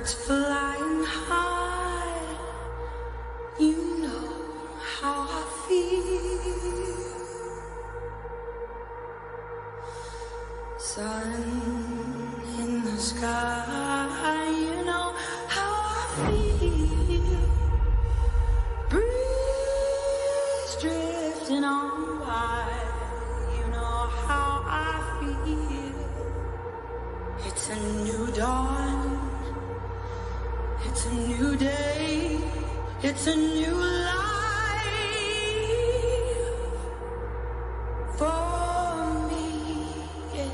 birds flying high, you know how I feel. Sun in the sky, you know how I feel. Breeze drifting on by, you know how I feel. It's a new dawn, it's a new day, it's a new life for me, yeah.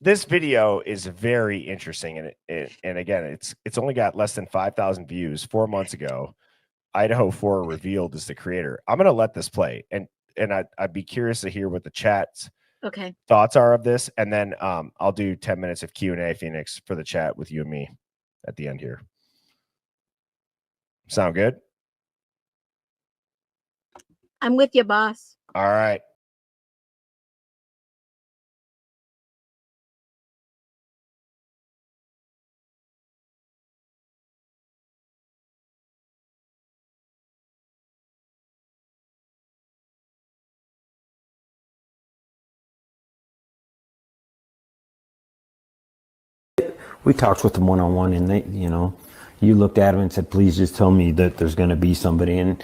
This video is very interesting, and again, it's only got less than 5,000 views 4 months ago. Idaho 4 revealed as the creator. I'm gonna let this play, and I'd be curious to hear what the chat's thoughts are of this, and then I'll do 10 minutes of Q&A, Phoenix, for the chat with you and me at the end here. Sound good? I'm with you, boss. All right. We talked with them one-on-one, and they, you know, you looked at them and said, please just tell me that there's going to be somebody. And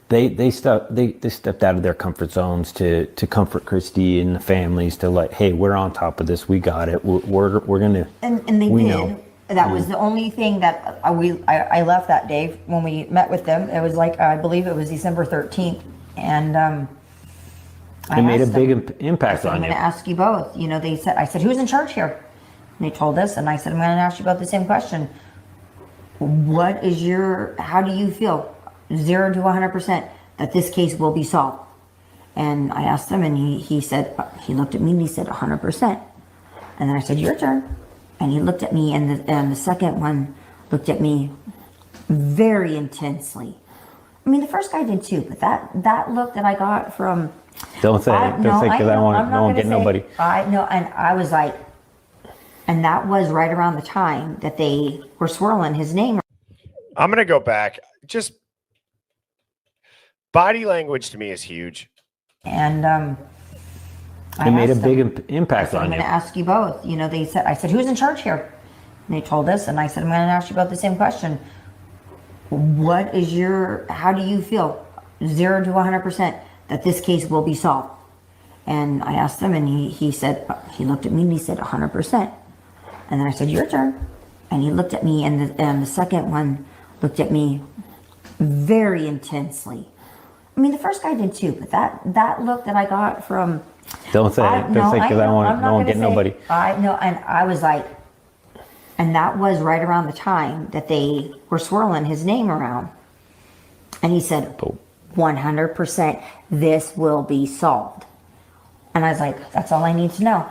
they stepped out of their comfort zones to comfort Christy and the families, to like, hey, we're on top of this. We got it. We're going to. And they we did. know. That was the only thing that I left that day when we met with them. It was like, I believe it was December 13th. And it made a big impact on I'm you. going to ask you both. You know, I said, who's in charge here? And they told us, and I said, I'm going to ask you about the same question. How do you feel, 0 to 100%, that this case will be solved? And I asked him, and he said, he looked at me and he said, 100%. And then I said, your turn. And he looked at me, and the second one looked at me very intensely. I mean, the first guy did too, but that look that I got from... Don't say it. Don't say, because I won't get nobody. I know, and I was like... And that was right around the time that they were swirling his name. I'm going to go back. Just body language to me is huge. And it made a big impact on you. I'm going to ask you both. You know, I said, who's in charge here? And they told us, and I said, I'm going to ask you about the same question. How do you feel, 0 to 100%, that this case will be solved? And I asked him, and he said, he looked at me and he said, 100%. And then I said, your turn. And he looked at me, and the second one looked at me very intensely. I mean, the first guy did too, but that look that I got from... Don't say it. Don't say, because I won't get nobody. I know, and I was like... And that was right around the time that they were swirling his name around. And he said, 100%, this will be solved. And I was like, that's all I need to know.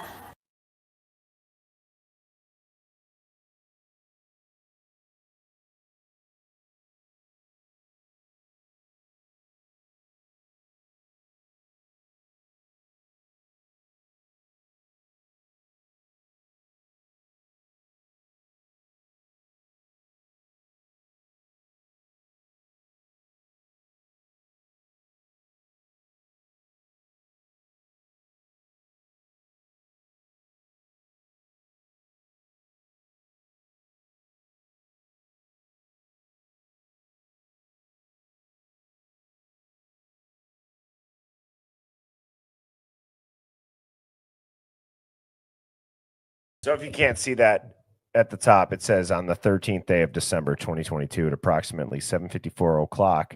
So if you can't see that at the top, it says on the 13th day of December 2022 at approximately 7:54 o'clock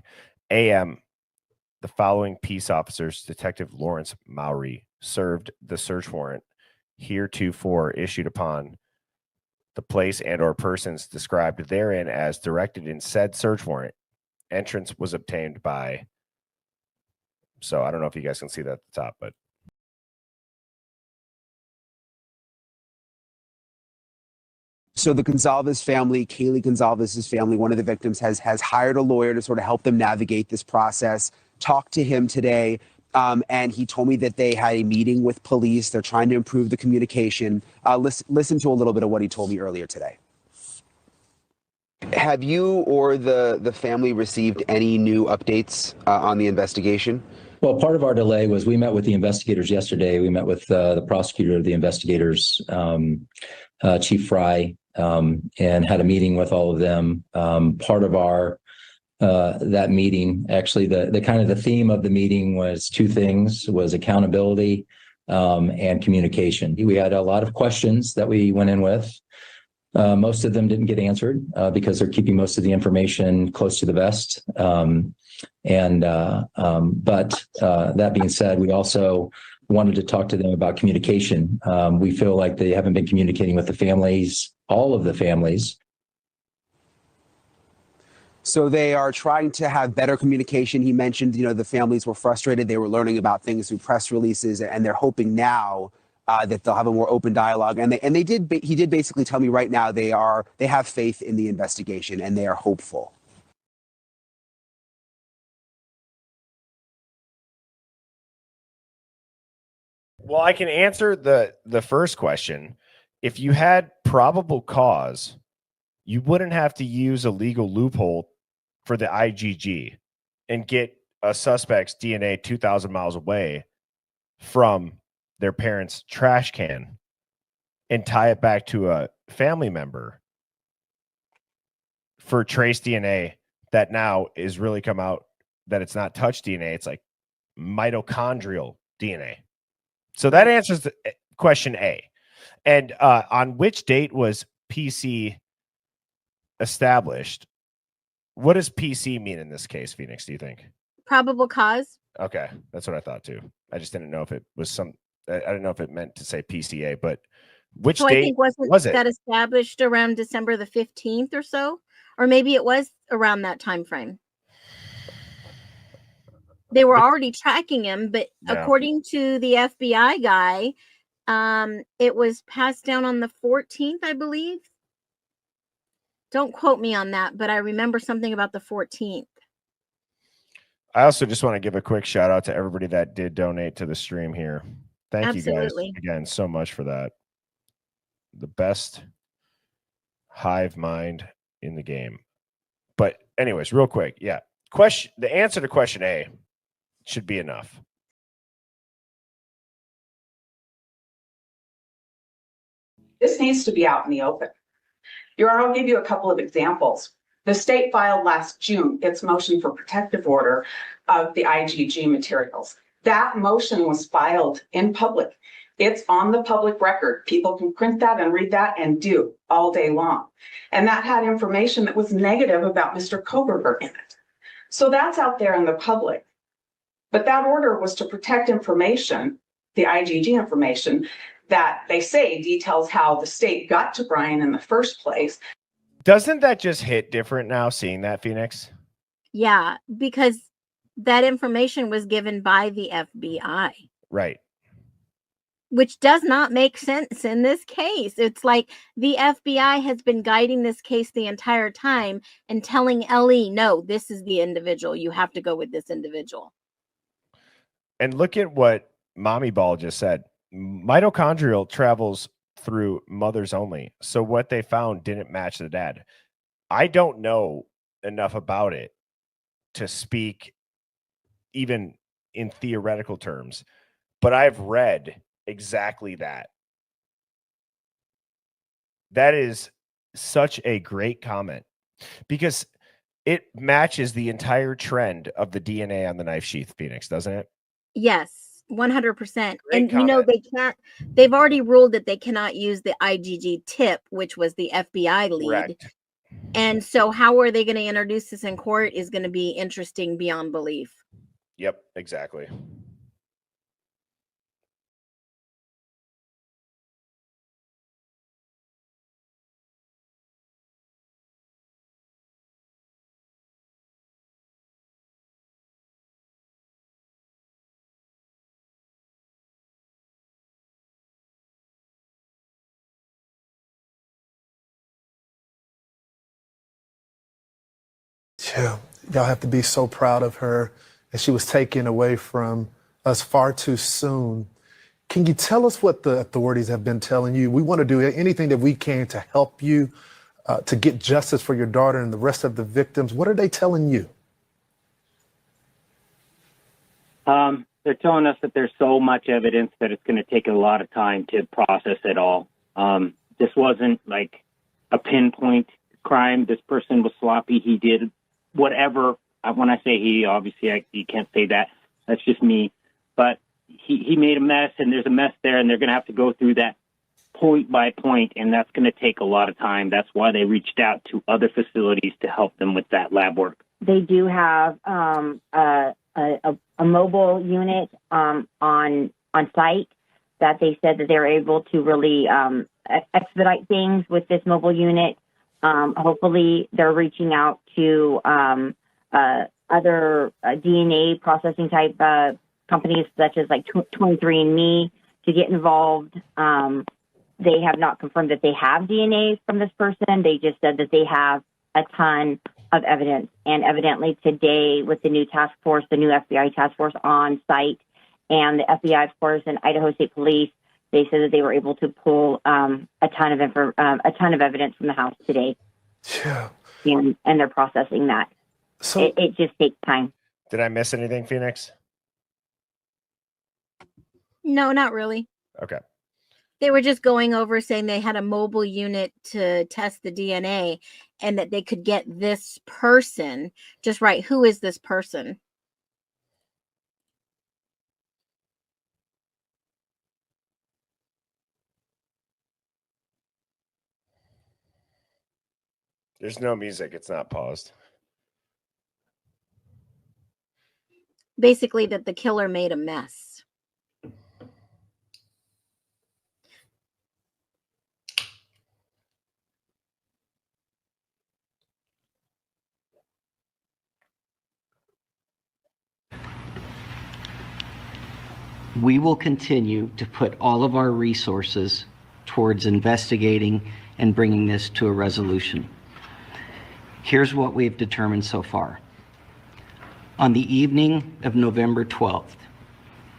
a.m., the following peace officers, Detective Lawrence Mowry, served the search warrant heretofore issued upon the place and or persons described therein as directed in said search warrant. Entrance was obtained by, so I don't know if you guys can see that at the top, but So the Gonzalez family, Kaylee Gonzalez's family, one of the victims has hired a lawyer to sort of help them navigate this process. Talked to him today, and he told me that they had a meeting with police. They're trying to improve the communication. Listen to a little bit of what he told me earlier today. Have you or the family received any new updates on the investigation? Well, part of our delay was we met with the investigators yesterday. We met with the prosecutor of the investigators, Chief Fry, and had a meeting with all of them. Part of our that meeting, actually, the kind of the theme of the meeting was two things: was accountability and communication. We had a lot of questions that we went in with. Most of them didn't get answered because they're keeping most of the information close to the vest. But that being said, we also wanted to talk to them about communication. We feel like they haven't been communicating with the families, all of the families. So they are trying to have better communication. He mentioned, the families were frustrated. They were learning about things through press releases, and they're hoping now that they'll have a more open dialogue. And he did basically tell me right now they have faith in the investigation and they are hopeful. well, I can answer the first question. If you had probable cause, you wouldn't have to use a legal loophole for the IGG and get a suspect's DNA 2,000 miles away from their parents' trash can and tie it back to a family member for trace DNA that now is really come out that it's not touch DNA. It's like mitochondrial DNA. So that answers the question A. And on which date was PC established? What does PC mean in this case, Phoenix, do you think? Probable cause. Okay, that's what I thought too. I just didn't know if it was I didn't know if it meant to say PCA, but which So date I think was it? that established around December the 15th or so? Or maybe it was around that time frame. They were already tracking him, but according to the FBI guy, it was passed down on the 14th, I believe. Don't quote me on that, but I remember something about the 14th. I also just want to give a quick shout out to everybody that did donate to the stream here. Thank you guys again so much for that. The best hive mind in the game. But anyways, real quick, yeah. The answer to question A should be enough. This needs to be out in the open. I'll give you a couple of examples. The state filed last June its motion for protective order of the IGG materials. That motion was filed in public. It's on the public record. People can print that and read that and do all day long. And that had information that was negative about Mr. Koberger in it. So that's out there in the public. But that order was to protect information, the IGG information, that they say details how the state got to Brian in the first place. Doesn't that just hit different now, seeing that, Phoenix? Yeah, because that information was given by the FBI. Right. Which does not make sense in this case. It's like the FBI has been guiding this case the entire time and telling Ellie, no, this is the individual. You have to go with this individual. And look at what Mommy Ball just said. Mitochondrial travels through mothers only. So what they found didn't match the dad. I don't know enough about it to speak even in theoretical terms, but I've read exactly that. That is such a great comment because it matches the entire trend of the DNA on the knife sheath, Phoenix, doesn't it? Yes. 100%. Great And you know, comment. they've already ruled that they cannot use the IGG tip, which was the FBI lead. Correct. And so how are they going to introduce this in court is going to be interesting beyond belief. Yep, exactly. Yeah, y'all have to be so proud of her. And she was taken away from us far too soon. Can you tell us what the authorities have been telling you? We want to do anything that we can to help you to get justice for your daughter and the rest of the victims. What are they telling you? They're telling us that there's so much evidence that it's going to take a lot of time to process it all. This wasn't like a pinpoint crime. This person was sloppy. He did whatever. When I say he, obviously you can't say that. That's just me. But he made a mess, and there's a mess there, and they're going to have to go through that point by point, and that's going to take a lot of time. That's why they reached out to other facilities to help them with that lab work. They do have a mobile unit on site that they said that they're able to really expedite things with this mobile unit. Hopefully, they're reaching out to other DNA processing type companies such as like 23andMe to get involved. They have not confirmed that they have DNA from this person. They just said that they have a ton of evidence. And evidently today with the new task force, the new FBI task force on site, and the FBI, of course, and Idaho State Police, they said that they were able to pull a ton of evidence from the house today. Yeah. And they're processing that. So it just takes time. Did I miss anything, Phoenix? No, not really. Okay. They were just going over saying they had a mobile unit to test the DNA and that they could get this person. Just right. Who is this person? There's no music. It's not paused. Basically, that the killer made a mess. We will continue to put all of our resources towards investigating and bringing this to a resolution. Here's what we've determined so far. On the evening of November 12th,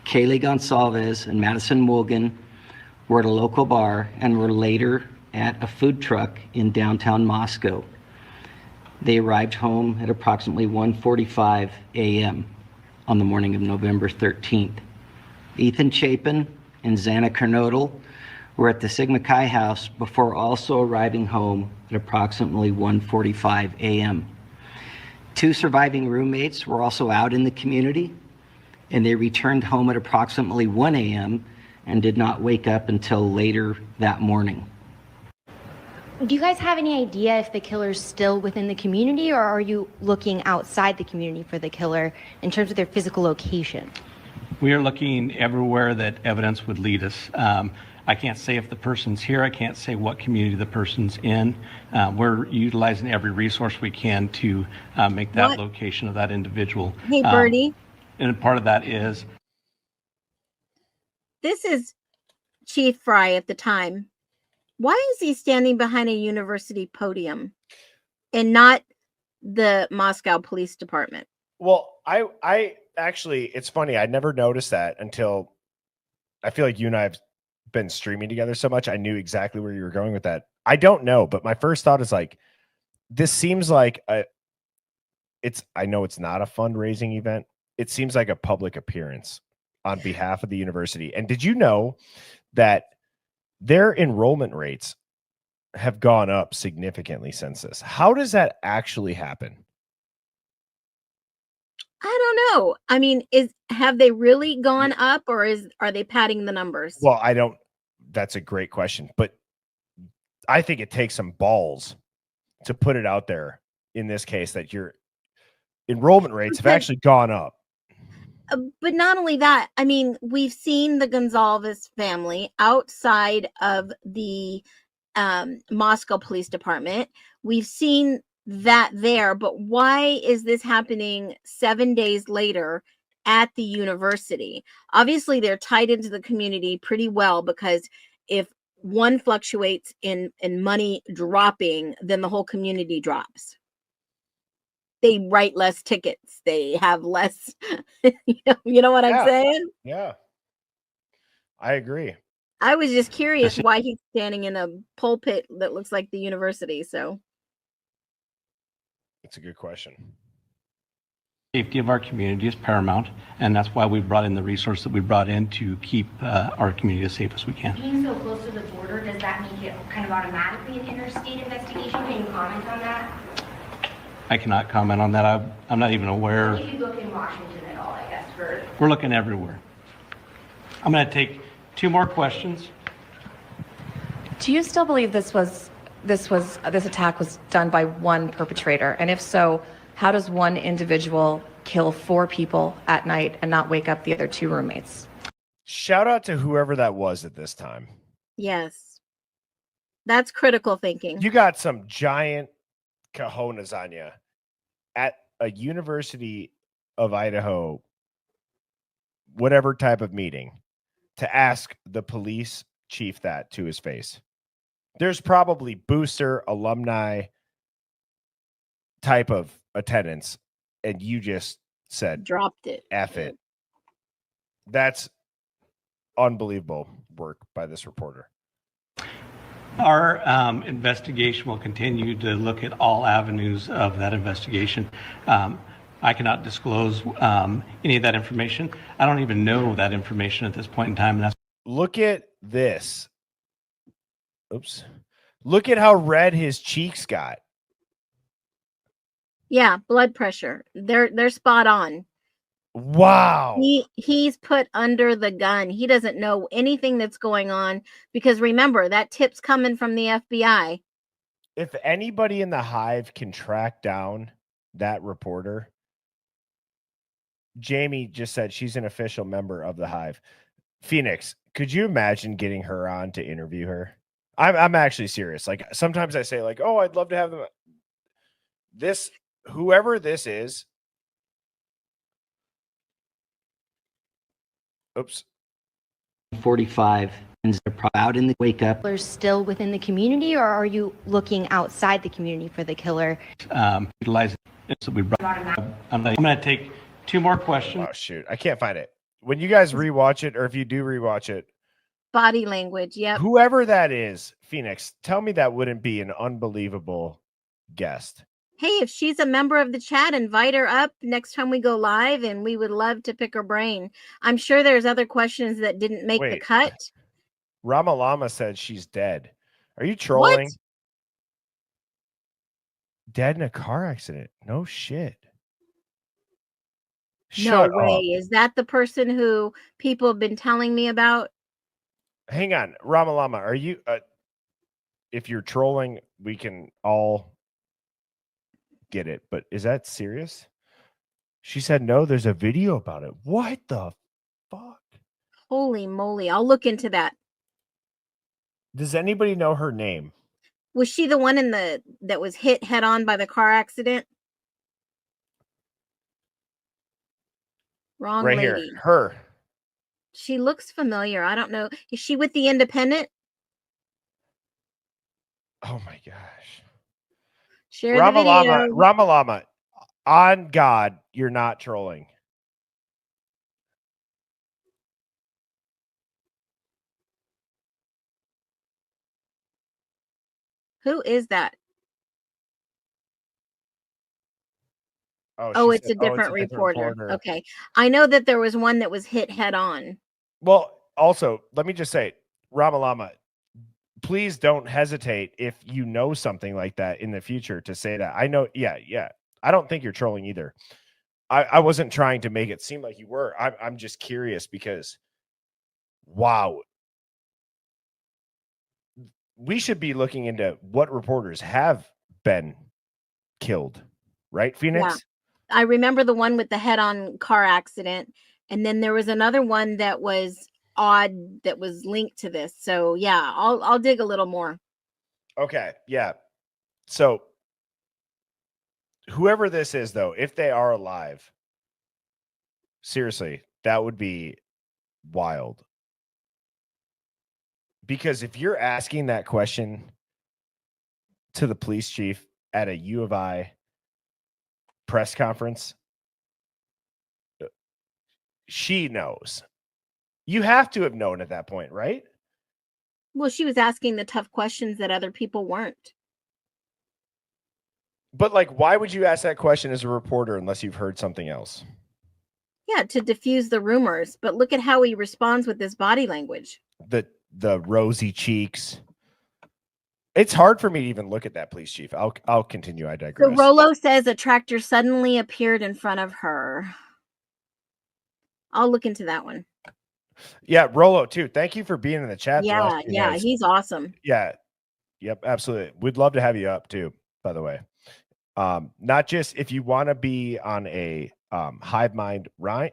Kaylee Gonsalves and Madison Mulligan were at a local bar and were later at a food truck in downtown Moscow. They arrived home at approximately 1:45 a.m. on the morning of November 13th. Ethan Chapin and Xana Kernodle were at the Sigma Chi house before also arriving home at approximately 1:45 a.m. Two surviving roommates were also out in the community, and they returned home at approximately 1 a.m. and did not wake up until later that morning. Do you guys have any idea if the killer's still within the community, or are you looking outside the community for the killer in terms of their physical location? We are looking everywhere that evidence would lead us. I can't say if the person's here. I can't say what community the person's in. We're utilizing every resource we can to make that location of that individual. Hey, Birdie. And part of that is... This is Chief Fry at the time. Why is he standing behind a university podium and not the Moscow Police Department? Well, I actually, it's funny. I never noticed that until I feel like you and I have been streaming together so much. I knew exactly where you were going with that. I don't know, but my first thought is like, this seems like I know it's not a fundraising event. It seems like a public appearance on behalf of the university. And did you know that their enrollment rates have gone up significantly since this? How does that actually happen? I don't know. I mean, have they really gone up, or are they padding the numbers? Well, I don't. That's a great question, but I think it takes some balls to put it out there in this case that your enrollment rates have actually gone up. But not only that, I mean, we've seen the Gonzalez family outside of the Moscow Police Department. We've seen that there, but why is this happening 7 days later at the university? Obviously, they're tied into the community pretty well, because if one fluctuates in money dropping, then the whole community drops. They write less tickets. They have less, you know what I'm saying? Yeah. I agree. I was just curious why he's standing in a pulpit that looks like the university. So it's a good question. Safety of our community is paramount, and that's why we brought in the resource that we brought in to keep our community as safe as we can. Being so close to the border, does that make it kind of automatically an interstate investigation? Can you comment on that? I cannot comment on that. I'm not even aware. If you look in Washington at all, I guess, We're looking everywhere. I'm going to take 2 more questions. Do you still believe this attack was done by one perpetrator? And if so, how does one individual kill 4 people at night and not wake up the other 2 roommates? Shout out to whoever that was at this time. yes, that's critical thinking. You got some giant cojones on you at a University of Idaho, whatever type of meeting, to ask the police chief that to his face. There's probably booster alumni type of attendance, and you just said dropped it. F it. That's unbelievable work by this reporter. Our investigation will continue to look at all avenues of that investigation. I cannot disclose any of that information. I don't even know that information at this point in time. And that's look at this. Oops. Look at how red his cheeks got. Yeah, blood pressure. They're spot on. Wow. He's put under the gun. He doesn't know anything that's going on, because remember, that tip's coming from the FBI. If anybody in the Hive can track down that reporter, Jamie just said she's an official member of the Hive. Phoenix, could you imagine getting her on to interview her? I'm actually serious. Like, sometimes I say, like, oh, I'd love to have them. This, whoever this is. Oops. 45, and they're out in the wake up. Killers still within the community, or are you looking outside the community for the killer? Utilizing so we brought. I'm going to take 2 more questions. Oh shoot, I can't find it. When you guys rewatch it, or if you do rewatch it, body language. Yep. Whoever that is, Phoenix, tell me that wouldn't be an unbelievable guest. Hey, if she's a member of the chat, invite her up next time we go live, and we would love to pick her brain. I'm sure there's other questions that didn't make the cut. Ramalama said she's dead. Are you trolling? What? Dead in a car accident. No shit. No way. Is that the person who people have been telling me about? Hang on. Ramalama, are you if you're trolling, we can all get it, but is that serious? She said no, there's a video about it. What the fuck? Holy moly. I'll look into that. Does anybody know her name? Was she the one that was hit head on by the car accident? Wrong right lady. Here. Her. She looks familiar. I don't know. Is she with the Independent? Oh my gosh. Share the video. Ramalama, on God, you're not trolling. Who is that? Oh, it's a different reporter. Okay. I know that there was one that was hit head on. Well, also, let me just say, Ramalama, please don't hesitate if you know something like that in the future to say that. I know, yeah. I don't think you're trolling either. I wasn't trying to make it seem like you were. I'm just curious because, wow, we should be looking into what reporters have been killed, right, Phoenix? Yeah. I remember the one with the head-on car accident, and then there was another one that was odd that was linked to this. So yeah, I'll dig a little more. Okay, yeah. So whoever this is, though, if they are alive, seriously, that would be wild. Because if you're asking that question to the police chief at a U of I press conference, she knows. You have to have known at that point, right? Well, she was asking the tough questions that other people weren't. But like, why would you ask that question as a reporter unless you've heard something else? Yeah, to diffuse the rumors. But look at how he responds with his body language. The rosy cheeks. It's hard for me to even look at that, police chief. I'll continue. I digress. So Rollo says a tractor suddenly appeared in front of her. I'll look into that one. Yeah, Rollo too. Thank you for being in the chat. Yeah, he's awesome. Yeah, yep, absolutely. We'd love to have you up too, by the way. Not just if you want to be on a Hive Mind roundtable,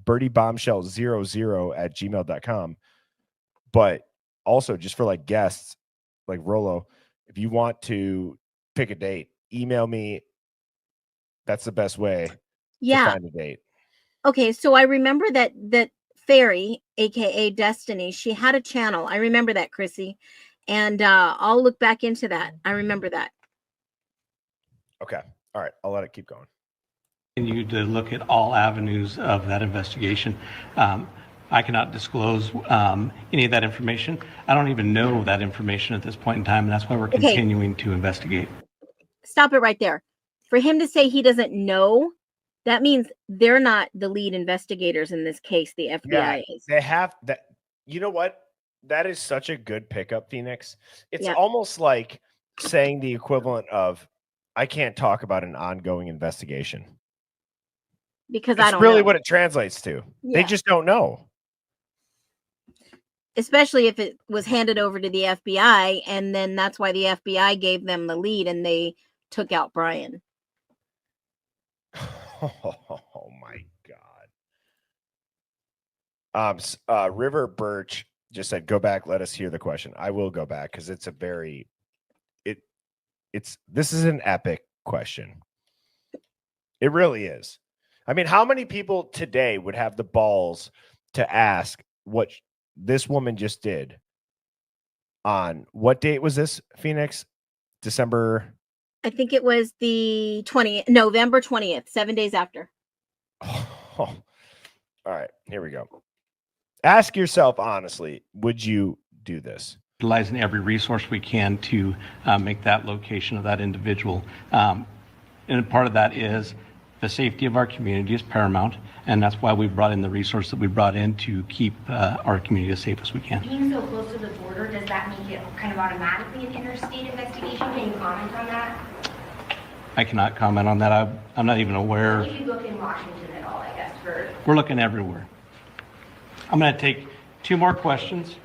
birdie-bombshell00@gmail.com, but also just for like guests like Rollo, if you want to pick a date, email me. That's the best way to find a date. Okay, so I remember that Fairy, aka Destiny, she had a channel. I remember that, Chrissy. And I'll look back into that. I remember that. Okay. All right. I'll let it keep going. Continue to look at all avenues of that investigation. I cannot disclose any of that information. I don't even know that information at this point in time, and that's why we're continuing to investigate. Stop it right there. For him to say he doesn't know, that means they're not the lead investigators in this case. The FBI is. They have that. You know what? That is such a good pickup, Phoenix. It's almost like saying the equivalent of, I can't talk about an ongoing investigation. Because I don't really know what it translates to. Yeah. They just don't know. Especially if it was handed over to the FBI, and then that's why the FBI gave them the lead and they took out Brian. Oh my God. River Birch just said, go back, let us hear the question. I will go back because it's a very this is an epic question. It really is. I mean, how many people today would have the balls to ask what this woman just did on what date was this, Phoenix? December? I think it was the November 20th, 7 days after. Oh. All right, here we go. Ask yourself honestly, would you do this? Utilizing every resource we can to make that location of that individual. And part of that is the safety of our community is paramount, and that's why we brought in the resource that we brought in to keep our community as safe as we can. Being so close to the border, does that make it kind of automatically an interstate investigation? Can you comment on that? I cannot comment on that. I'm not even aware. If you look in Washington at all, I guess, We're looking everywhere. I'm going to take two more questions.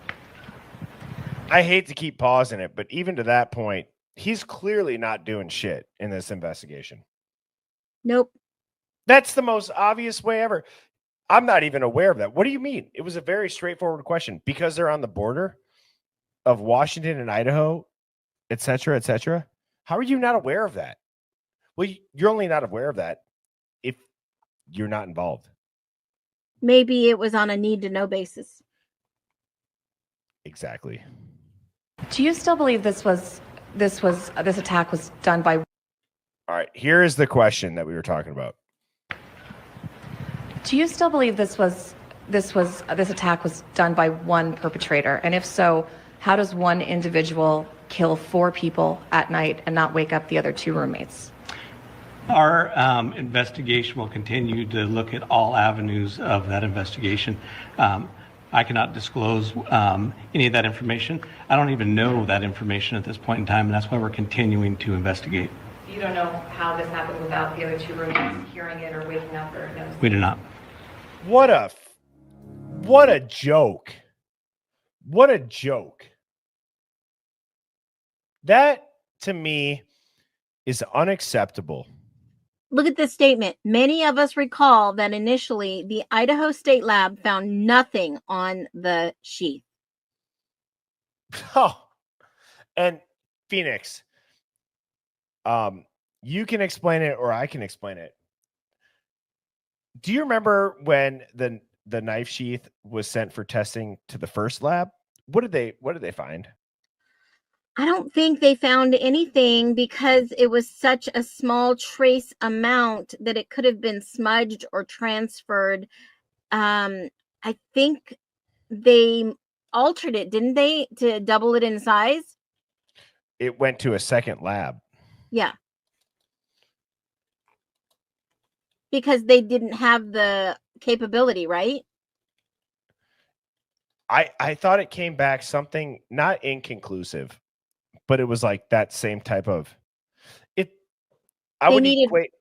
I hate to keep pausing it, but even to that point, he's clearly not doing shit in this investigation. Nope. That's the most obvious way ever. I'm not even aware of that. What do you mean? It was a very straightforward question. Because they're on the border of Washington and Idaho, et cetera, et cetera. How are you not aware of that? Well, you're only not aware of that if you're not involved. Maybe it was on a need-to-know basis. Exactly. Do you still believe this attack was done by? All right, here is the question that we were talking about. Do you still believe this attack was done by one perpetrator? And if so, how does one individual kill 4 people at night and not wake up the other 2 roommates? Our investigation will continue to look at all avenues of that investigation. I cannot disclose any of that information. I don't even know that information at this point in time, and that's why we're continuing to investigate. You don't know how this happened without the other two roommates hearing it or waking up or noticing? We do not. What a joke. What a joke. That, to me, is unacceptable. Look at this statement. Many of us recall that initially the Idaho State Lab found nothing on the sheath. Oh, and Phoenix, you can explain it or I can explain it. Do you remember when the knife sheath was sent for testing to the first lab? What did they find? I don't think they found anything because it was such a small trace amount that it could have been smudged or transferred. I think they altered it, didn't they, to double it in size? It went to a second lab. Yeah. Because they didn't have the capability, right? I thought it came back something not inconclusive, but it was like that same type of it. I They would needed equate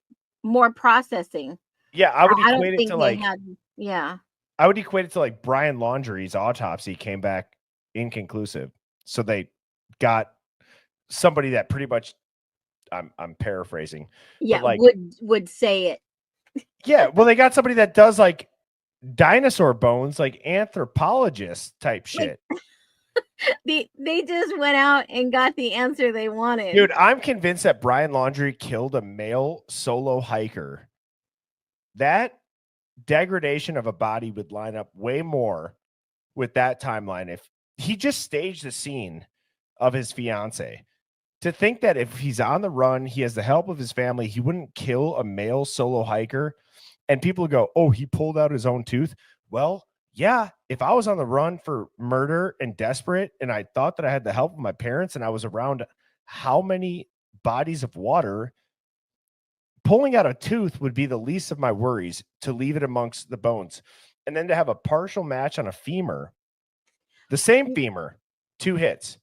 more processing. Yeah, I would I don't equate it think to they like had, yeah. I would equate it to like Brian Laundrie's autopsy came back inconclusive. So they got somebody that pretty much I'm paraphrasing. Yeah, But like would say it. yeah, well they got somebody that does like dinosaur bones, like anthropologist type shit. They just went out and got the answer they wanted. Dude, I'm convinced that Brian Laundrie killed a male solo hiker. That degradation of a body would line up way more with that timeline if he just staged the scene of his fiance. To think that if he's on the run, he has the help of his family, he wouldn't kill a male solo hiker, and people go, oh, he pulled out his own tooth. Well, yeah, if I was on the run for murder and desperate, and I thought that I had the help of my parents, and I was around how many bodies of water, pulling out a tooth would be the least of my worries, to leave it amongst the bones. And then to have a partial match on a femur, the same femur, 2 hits.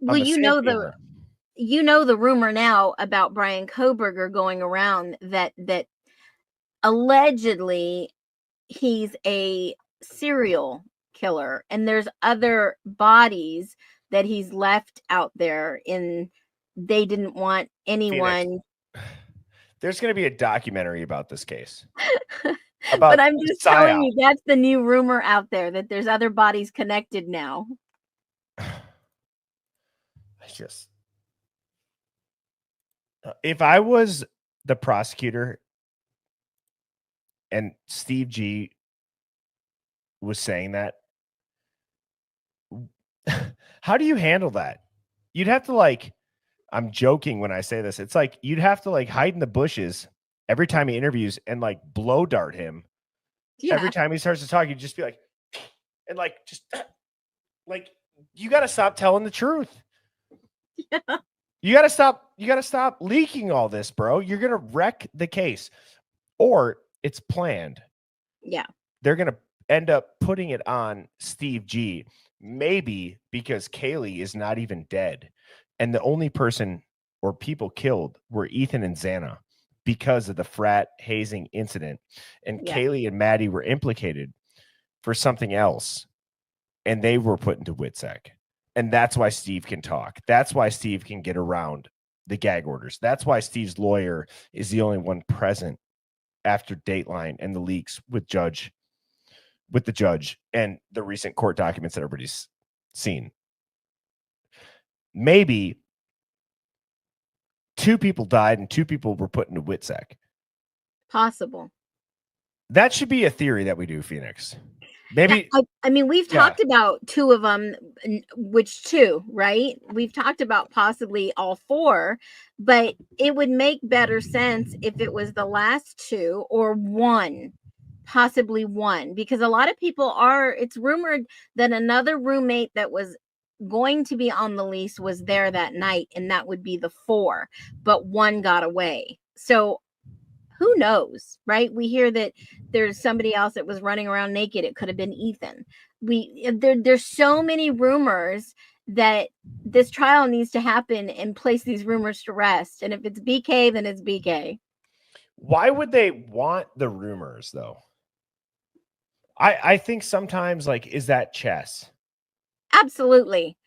Well, you know the rumor now about Brian Kohberger going around that allegedly he's a serial killer and there's other bodies that he's left out there they didn't want anyone. Phoenix. There's going to be a documentary about this case. But I'm just telling you, that's the new rumor out there, that there's other bodies connected now. If I was the prosecutor and Steve G was saying that, how do you handle that? You'd have to like, I'm joking when I say this. It's like you'd have to like hide in the bushes every time he interviews and like blow dart him. Yeah. Every time he starts to talk, you'd just be like, and like, just like, you got to stop telling the truth. Yeah. You got to stop leaking all this, bro. You're going to wreck the case, or it's planned. Yeah. They're going to end up putting it on Steve G, maybe because Kaylee is not even dead. And the only person or people killed were Ethan and Xana because of the frat hazing incident. And yeah. Kaylee and Maddie were implicated for something else. And they were put into WITSEC. And that's why Steve can talk. That's why Steve can get around the gag orders. That's why Steve's lawyer is the only one present after Dateline and the leaks with the judge and the recent court documents that everybody's seen. Maybe 2 people died and 2 people were put into WITSEC. Possible. That should be a theory that we do, Phoenix. Maybe. I mean, we've talked about 2 of them, which 2, right? We've talked about possibly all 4, but it would make better sense if it was the last 2 or 1, possibly 1, because a lot of people it's rumored that another roommate that was going to be on the lease was there that night, and that would be the 4, but 1 got away. So Who knows, right? We hear that there's somebody else that was running around naked. It could have been Ethan. There's so many rumors that this trial needs to happen and place these rumors to rest. And if it's BK, then it's BK. Why would they want the rumors though? I think sometimes, like, is that chess? Absolutely.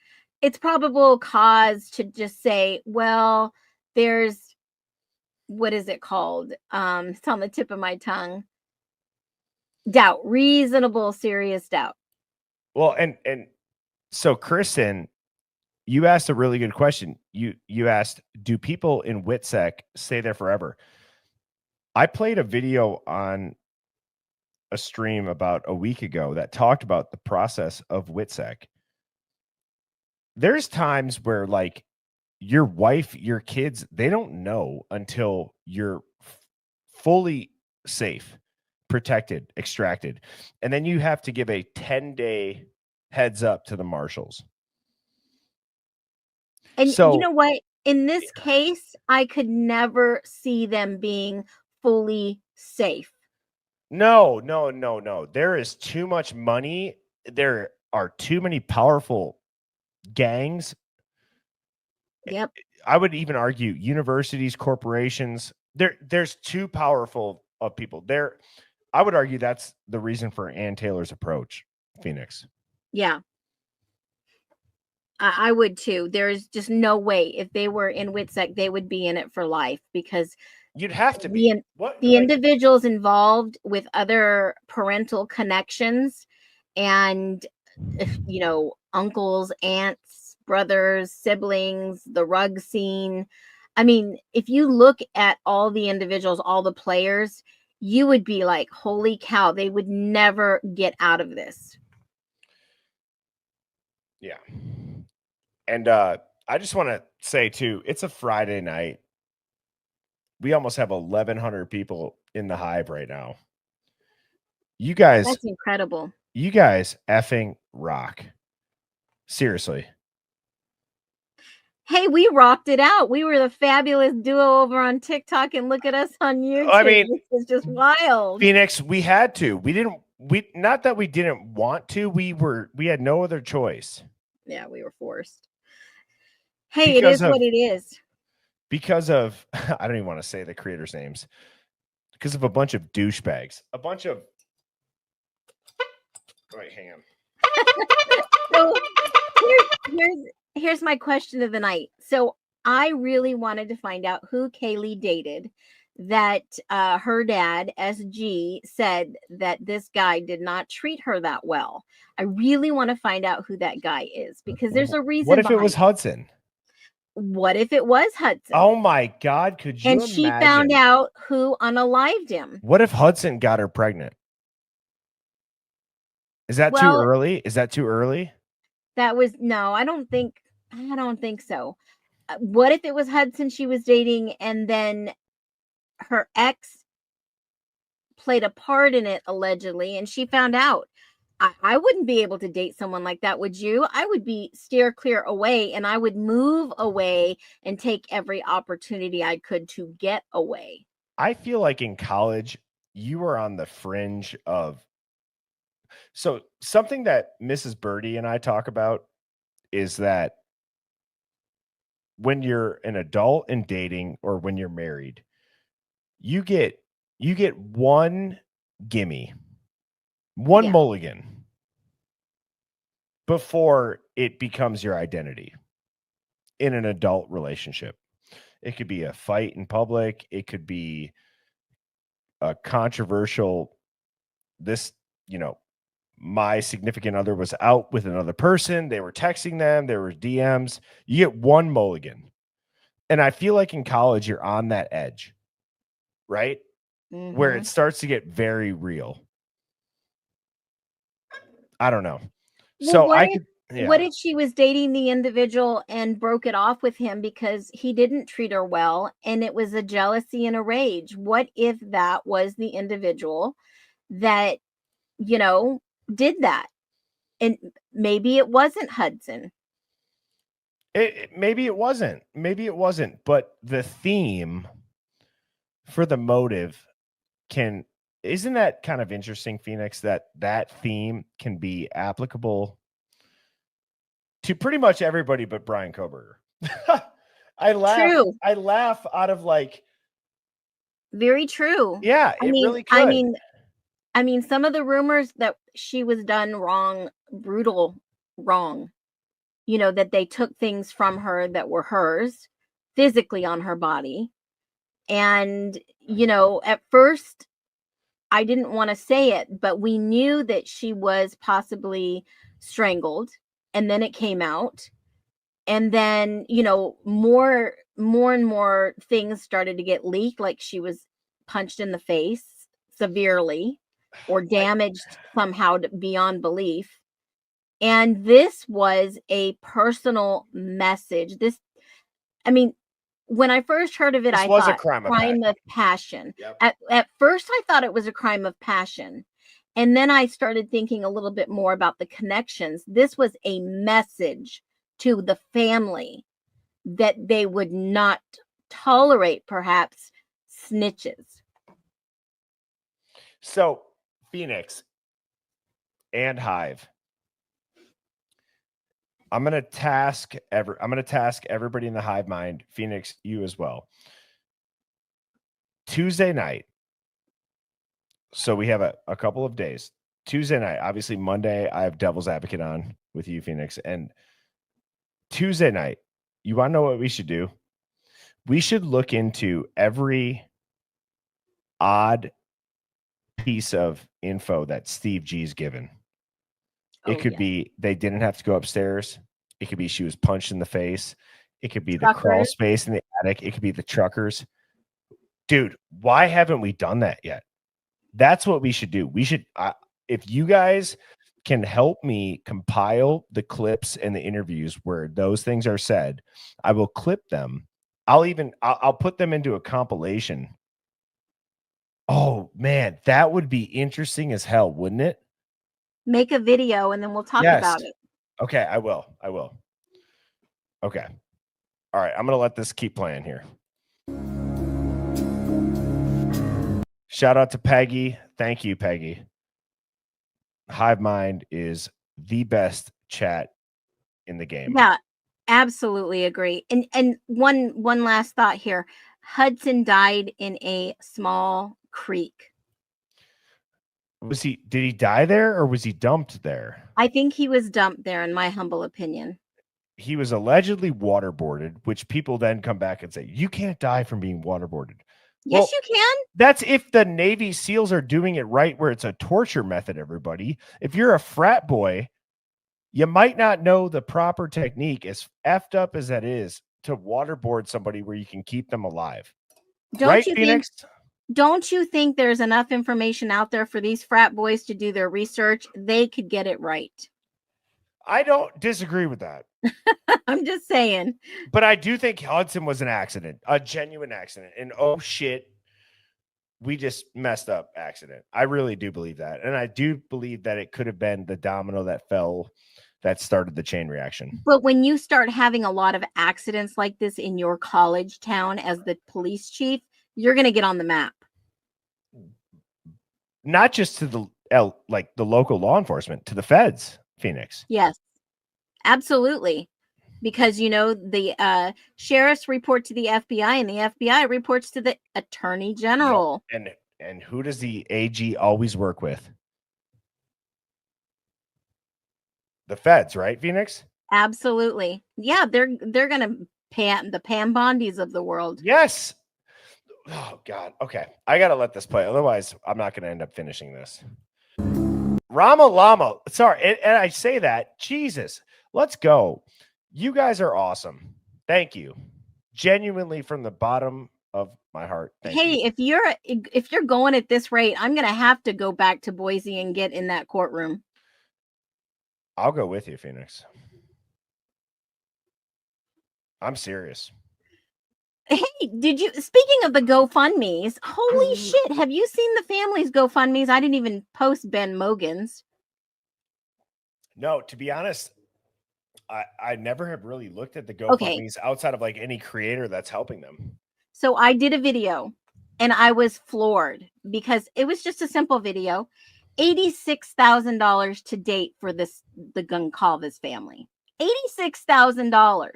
It's probable cause to just say, well, there's, what is it called? It's on the tip of my tongue. Doubt, reasonable, serious doubt. Well, and so Kristen, you asked a really good question. You asked, do people in WITSEC stay there forever? I played a video on a stream about a week ago that talked about the process of WITSEC. There's times where, like, your wife, your kids, they don't know until you're fully safe, protected, extracted. And then you have to give a 10-day heads up to the marshals. And so, you know what? In this case, I could never see them being fully safe. No. There is too much money. There are too many powerful gangs. Yep. I would even argue universities, corporations, there's too powerful of people there. I would argue that's the reason for Ann Taylor's approach, Phoenix. Yeah. I would too. There's just no way if they were in WITSEC, they would be in it for life, because you'd have to be. The individuals involved with other parental connections and, you know, uncles, aunts, brothers, siblings, the rug scene. I mean, if you look at all the individuals, all the players, you would be like, holy cow, they would never get out of this. Yeah. And I just want to say too, it's a Friday night. We almost have 1,100 people in the Hive right now. You guys, that's incredible. You guys effing rock. Seriously. Hey, we rocked it out. We were the fabulous duo over on TikTok, and look at us on YouTube. I mean, it's just wild. Phoenix, we had to. Not that we didn't want to. We had no other choice. Yeah, we were forced. Hey, it is what it is. Because of, I don't even want to say the creators' names, because of a bunch of douchebags. A bunch of, wait, hang on. So here's my question of the night. So I really wanted to find out who Kaylee dated, that her dad, SG, said that this guy did not treat her that well. I really want to find out who that guy is, because there's a reason. What if it was Hudson? What if it was Hudson? Oh my God, could you imagine? She found out who unalived him. What if Hudson got her pregnant? Is that too early? Is that too early? That was, no, I don't think so. What if it was Hudson she was dating, and then her ex played a part in it, allegedly, and she found out? I wouldn't be able to date someone like that, would you? I would steer clear away, and I would move away and take every opportunity I could to get away. I feel like in college, you were on the fringe of. So something that Mrs. Birdie and I talk about is that when you're an adult and dating, or when you're married, you get one gimme, one mulligan before it becomes your identity in an adult relationship. It could be a fight in public. It could be a controversial, my significant other was out with another person. They were texting them. There were DMs. You get one mulligan. And I feel like in college, you're on that edge, right? Mm-hmm. Where it starts to get very real. I don't know. Well, what if she was dating the individual and broke it off with him because he didn't treat her well, and it was a jealousy and a rage? What if that was the individual that, did that? And maybe it wasn't Hudson. Maybe it wasn't. But the theme for the motive isn't that kind of interesting, Phoenix, that theme can be applicable to pretty much everybody but Brian Koberger. I laugh out of like, very true. Yeah, really could. I mean, some of the rumors that she was done wrong, brutal wrong, you know, that they took things from her that were hers physically on her body. And, you know, at first I didn't want to say it, but we knew that she was possibly strangled, and then it came out. And then, you know, more and more things started to get leaked, like she was punched in the face severely or damaged somehow beyond belief. And this was a personal message. I mean, when I first heard of it, I thought crime of passion. Yep. At first, I thought it was a crime of passion. And then I started thinking a little bit more about the connections. This was a message to the family that they would not tolerate, perhaps, snitches. So, Phoenix and Hive, I'm gonna task everybody in the Hive Mind, Phoenix, you as well. Tuesday night. So we have a couple of days. Tuesday night, obviously Monday, I have Devil's Advocate on with you, Phoenix. And Tuesday night, you want to know what we should do? We should look into every odd piece of info that Steve G's given. It could be they didn't have to go upstairs. It could be she was punched in the face. It could be the crawl space in the attic. It could be the truckers. Dude, why haven't we done that yet? That's what we should do. We should, if you guys can help me compile the clips and the interviews where those things are said, I will clip them. I'll put them into a compilation. Oh man, that would be interesting as hell, wouldn't it? Make a video and then we'll talk about it. Okay, I will. Okay. All right, I'm going to let this keep playing here. Shout out to Peggy. Thank you, Peggy. Hive Mind is the best chat in the game. Yeah, absolutely agree. And one last thought here. Hudson died in a small creek. Did he die there or was he dumped there? I think he was dumped there, in my humble opinion. He was allegedly waterboarded, which people then come back and say, you can't die from being waterboarded. Yes, you can. That's if the Navy SEALs are doing it right, where it's a torture method, everybody. If you're a frat boy, you might not know the proper technique, as effed up as that is, to waterboard somebody where you can keep them alive. Right, Phoenix? Don't you think there's enough information out there for these frat boys to do their research? They could get it right. I don't disagree with that. I'm just saying. But I do think Hudson was an accident, a genuine accident. And oh shit, we just messed up accident. I really do believe that. And I do believe that it could have been the domino that fell that started the chain reaction. But when you start having a lot of accidents like this in your college town as the police chief, you're going to get on the map. Not just to the local law enforcement, to the feds, Phoenix. Yes, absolutely. Because, you know, the sheriffs report to the FBI and the FBI reports to the attorney general. And who does the AG always work with? The feds, right, Phoenix? Absolutely. Yeah, they're going to pay the Pam Bondis of the world. Yes. Oh, God. Okay. I got to let this play. Otherwise, I'm not going to end up finishing this. Rama Llama. Sorry. And I say that. Jesus. Let's go. You guys are awesome. Thank you. Genuinely from the bottom of my heart. Thank you. If you're going at this rate, I'm going to have to go back to Boise and get in that courtroom. I'll go with you, Phoenix. I'm serious. Hey, speaking of the GoFundMe's, holy shit, have you seen the family's GoFundMe's? I didn't even post Ben Mogan's. No, to be honest, I never have really looked at the GoFundMe's outside of like any creator that's helping them. So I did a video And I was floored because it was just a simple video. $86,000 to date for the Goncalves family. $86,000.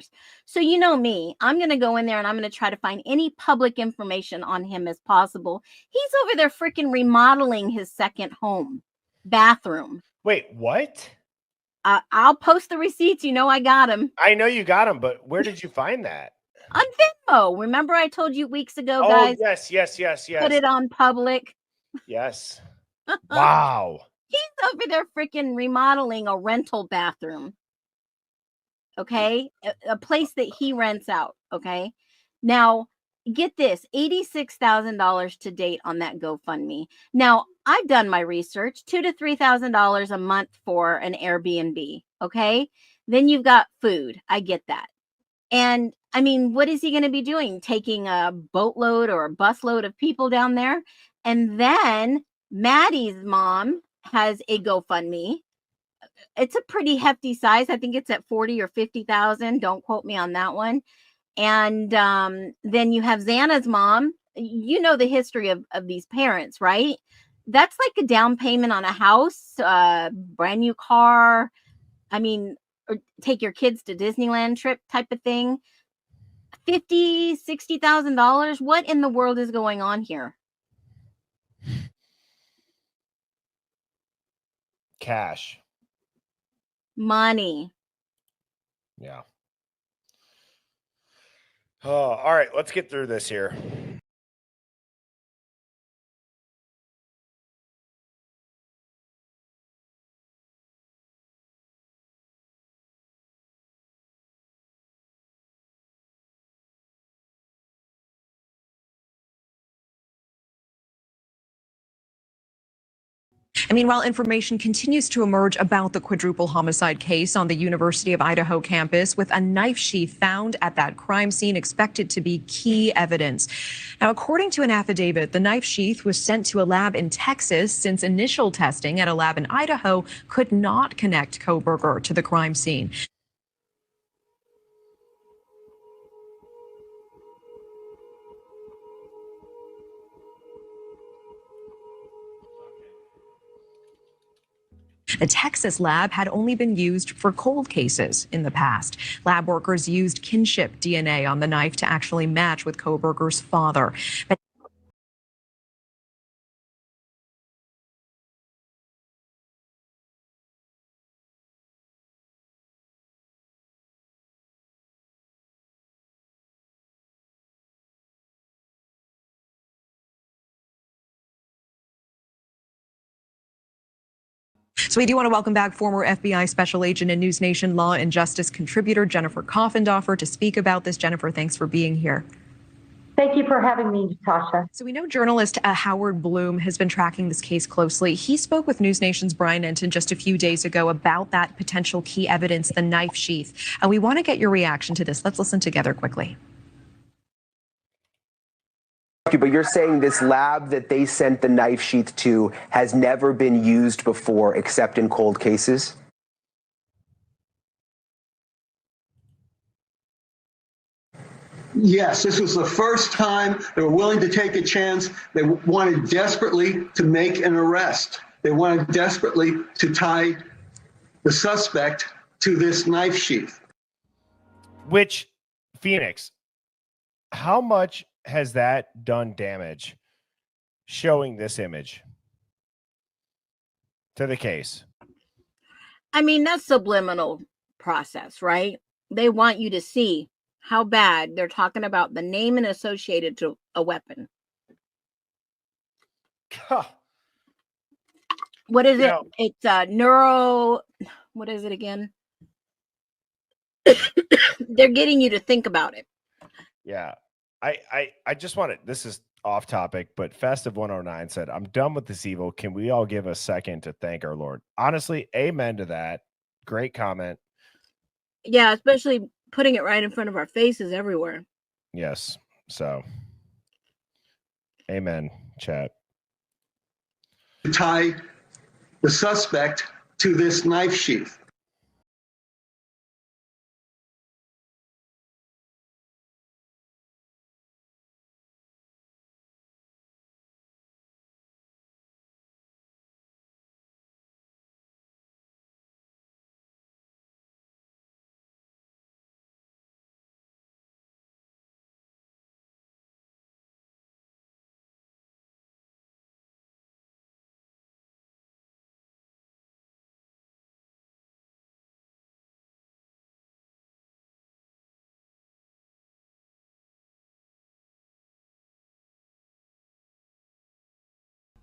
So you know me, I'm going to go in there and I'm going to try to find any public information on him as possible. He's over there freaking remodeling his second home bathroom. Wait, what? I'll post the receipts. You know I got him. I know you got him, but where did you find that? On Venmo. Remember I told you weeks ago, Oh, guys? yes. Put it on public. Yes. Wow. He's over there freaking remodeling a rental bathroom. Okay. A place that he rents out. Okay. Now, get this, $86,000 to date on that GoFundMe. Now, I've done my research, $2,000 to $3,000 a month for an Airbnb. Okay. Then you've got food. I get that. And I mean, what is he going to be doing? Taking a boatload or a busload of people down there? And then Maddie's mom has a GoFundMe. It's a pretty hefty size. I think it's at 40 or 50,000. Don't quote me on that one. And then you have Xana's mom. You know the history of these parents, right? That's like a down payment on a house, brand new car. I mean, or take your kids to Disneyland trip type of thing. $50,000, $60,000. What in the world is going on here? Cash. Money. Yeah. Oh, all right. Let's get through this here. And meanwhile, information continues to emerge about the quadruple homicide case on the University of Idaho campus, with a knife sheath found at that crime scene expected to be key evidence. Now, according to an affidavit, the knife sheath was sent to a lab in Texas since initial testing at a lab in Idaho could not connect Kohberger to the crime scene. The Texas lab had only been used for cold cases in the past. Lab workers used kinship DNA on the knife to actually match with Kohberger's father. But so we do want to welcome back former FBI Special Agent and News Nation Law and Justice contributor Jennifer Coffendorfer to speak about this. Jennifer, thanks for being here. Thank you for having me, Tasha. So we know journalist Howard Bloom has been tracking this case closely. He spoke with News Nation's Brian Enton just a few days ago about that potential key evidence, the knife sheath. And we want to get your reaction to this. Let's listen together quickly. But you're saying this lab that they sent the knife sheath to has never been used before except in cold cases? Yes, this was the first time they were willing to take a chance. They wanted desperately to make an arrest. They wanted desperately to tie the suspect to this knife sheath. Which, Phoenix, how much has that done damage showing this image to the case? I mean, that's subliminal process, right? They want you to see how bad they're talking about the name and associated to a weapon. Huh. What is it? It's neuro. What is it again? They're getting you to think about it. Yeah. I just wanted, this is off topic, but Festive 109 said, I'm done with this evil. Can we all give a second to thank our Lord? Honestly, amen to that. Great comment. Yeah, especially putting it right in front of our faces everywhere. Yes. So, amen, chat. To tie the suspect to this knife sheath.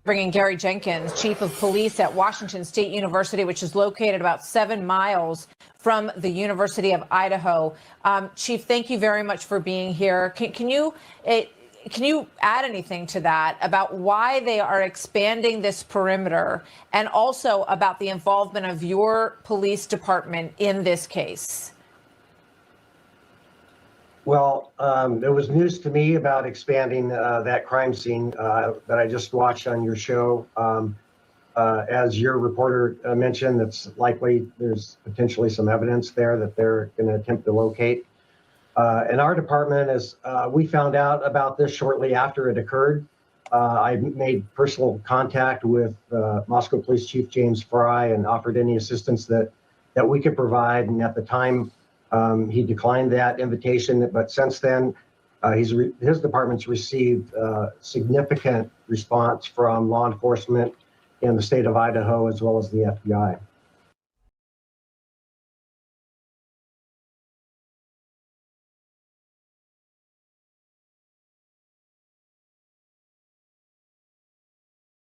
Bringing Gary Jenkins, chief of police at Washington State University, which is located about 7 miles from the University of Idaho. Chief, thank you very much for being here. Can you add anything to that about why they are expanding this perimeter, and also about the involvement of your police department in this case? Well, it was news to me about expanding that crime scene that I just watched on your show. As your reporter mentioned, it's likely there's potentially some evidence there that they're going to attempt to locate. And our department, we found out about this shortly after it occurred. I made personal contact with Moscow Police Chief James Fry and offered any assistance that we could provide. And at the time, he declined that invitation, but since then, his department's received significant response from law enforcement in the state of Idaho, as well as the FBI.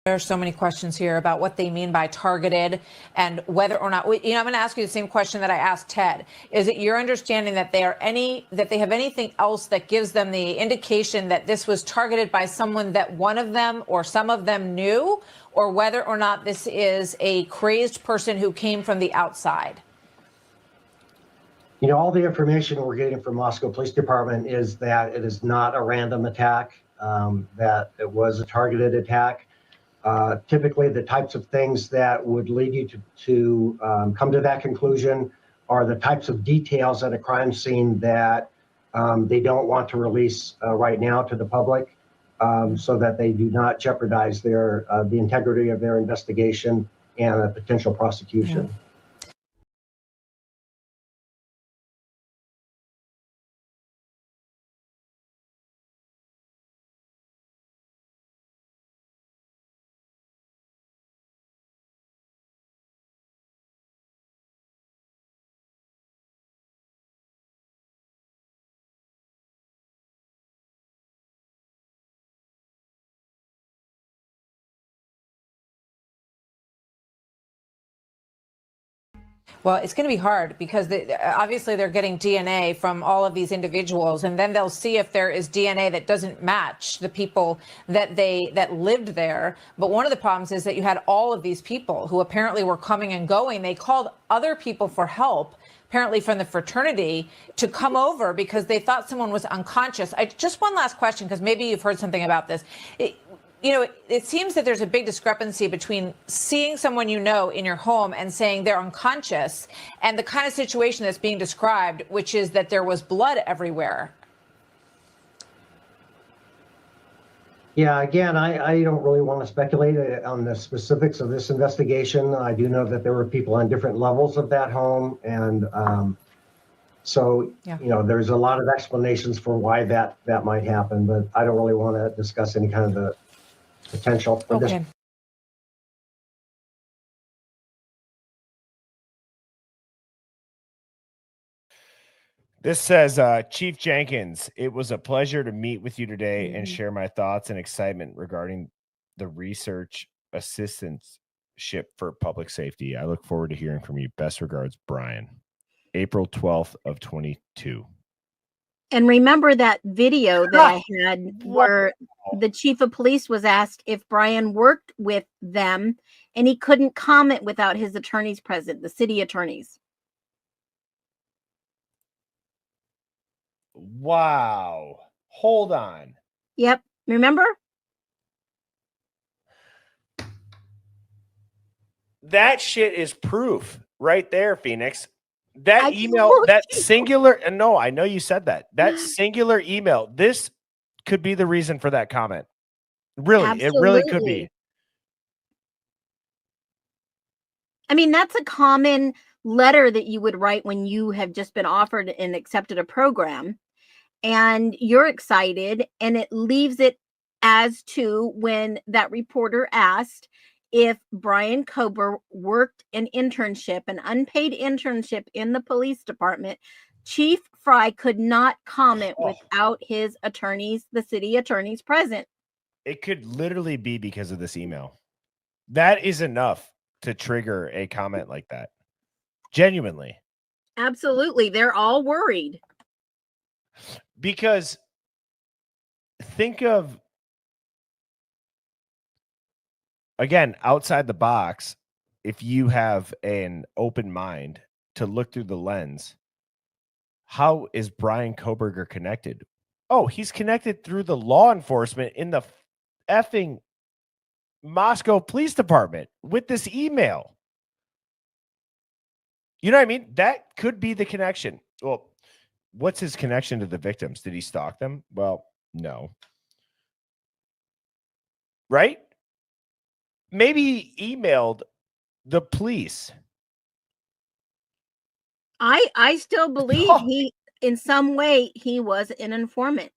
There are so many questions here about what they mean by targeted and whether or not, I'm going to ask you the same question that I asked Ted. Is it your understanding that they have anything else that gives them the indication that this was targeted by someone that one of them or some of them knew, or whether or not this is a crazed person who came from the outside? All the information we're getting from Moscow Police Department is that it is not a random attack, that it was a targeted attack. Typically, the types of things that would lead you to come to that conclusion are the types of details at a crime scene that they don't want to release right now to the public, so that they do not jeopardize the integrity of their investigation and a potential prosecution. Yeah. Well, it's going to be hard because obviously they're getting DNA from all of these individuals, and then they'll see if there is DNA that doesn't match the people that lived there. But one of the problems is that you had all of these people who apparently were coming and going. They called other people for help, apparently from the fraternity, to come over because they thought someone was unconscious. Just one last question, because maybe you've heard something about this. It seems that there's a big discrepancy between seeing someone in your home and saying they're unconscious, and the kind of situation that's being described, which is that there was blood everywhere. Yeah, again, I don't really want to speculate on the specifics of this investigation. I do know that there were people on different levels of that home, and there's a lot of explanations for why that might happen, but I don't really want to discuss any kind of the potential for this. This says, Chief Jenkins, it was a pleasure to meet with you today and share my thoughts and excitement regarding the research assistantship for public safety. I look forward to hearing from you. Best regards, Brian. April 12th of 22. And remember that video that I had where the chief of police was asked if Brian worked with them, and he couldn't comment without his attorneys present, the city attorneys. Wow. Hold on. Yep. Remember? That shit is proof right there, Phoenix. That email, that singular, and no, I know you said that. That singular email, this could be the reason for that comment. Really, Absolutely. It really could be. I mean, that's a common letter that you would write when you have just been offered and accepted a program, and you're excited, and it leaves it as to when that reporter asked if Brian Kober worked an internship, an unpaid internship in the police department. Chief Fry could not comment without his attorneys, the city attorneys present. It could literally be because of this email. That is enough to trigger a comment like that. Genuinely. Absolutely. They're all worried. Because think of, again, outside the box, if you have an open mind to look through the lens, how is Brian Koberger connected? Oh, he's connected through the law enforcement in the effing Moscow Police Department with this email. You know what I mean? That could be the connection. Well, what's his connection to the victims? Did he stalk them? Well, no. Right? Maybe he emailed the police. I still believe he, in some way, he was an informant.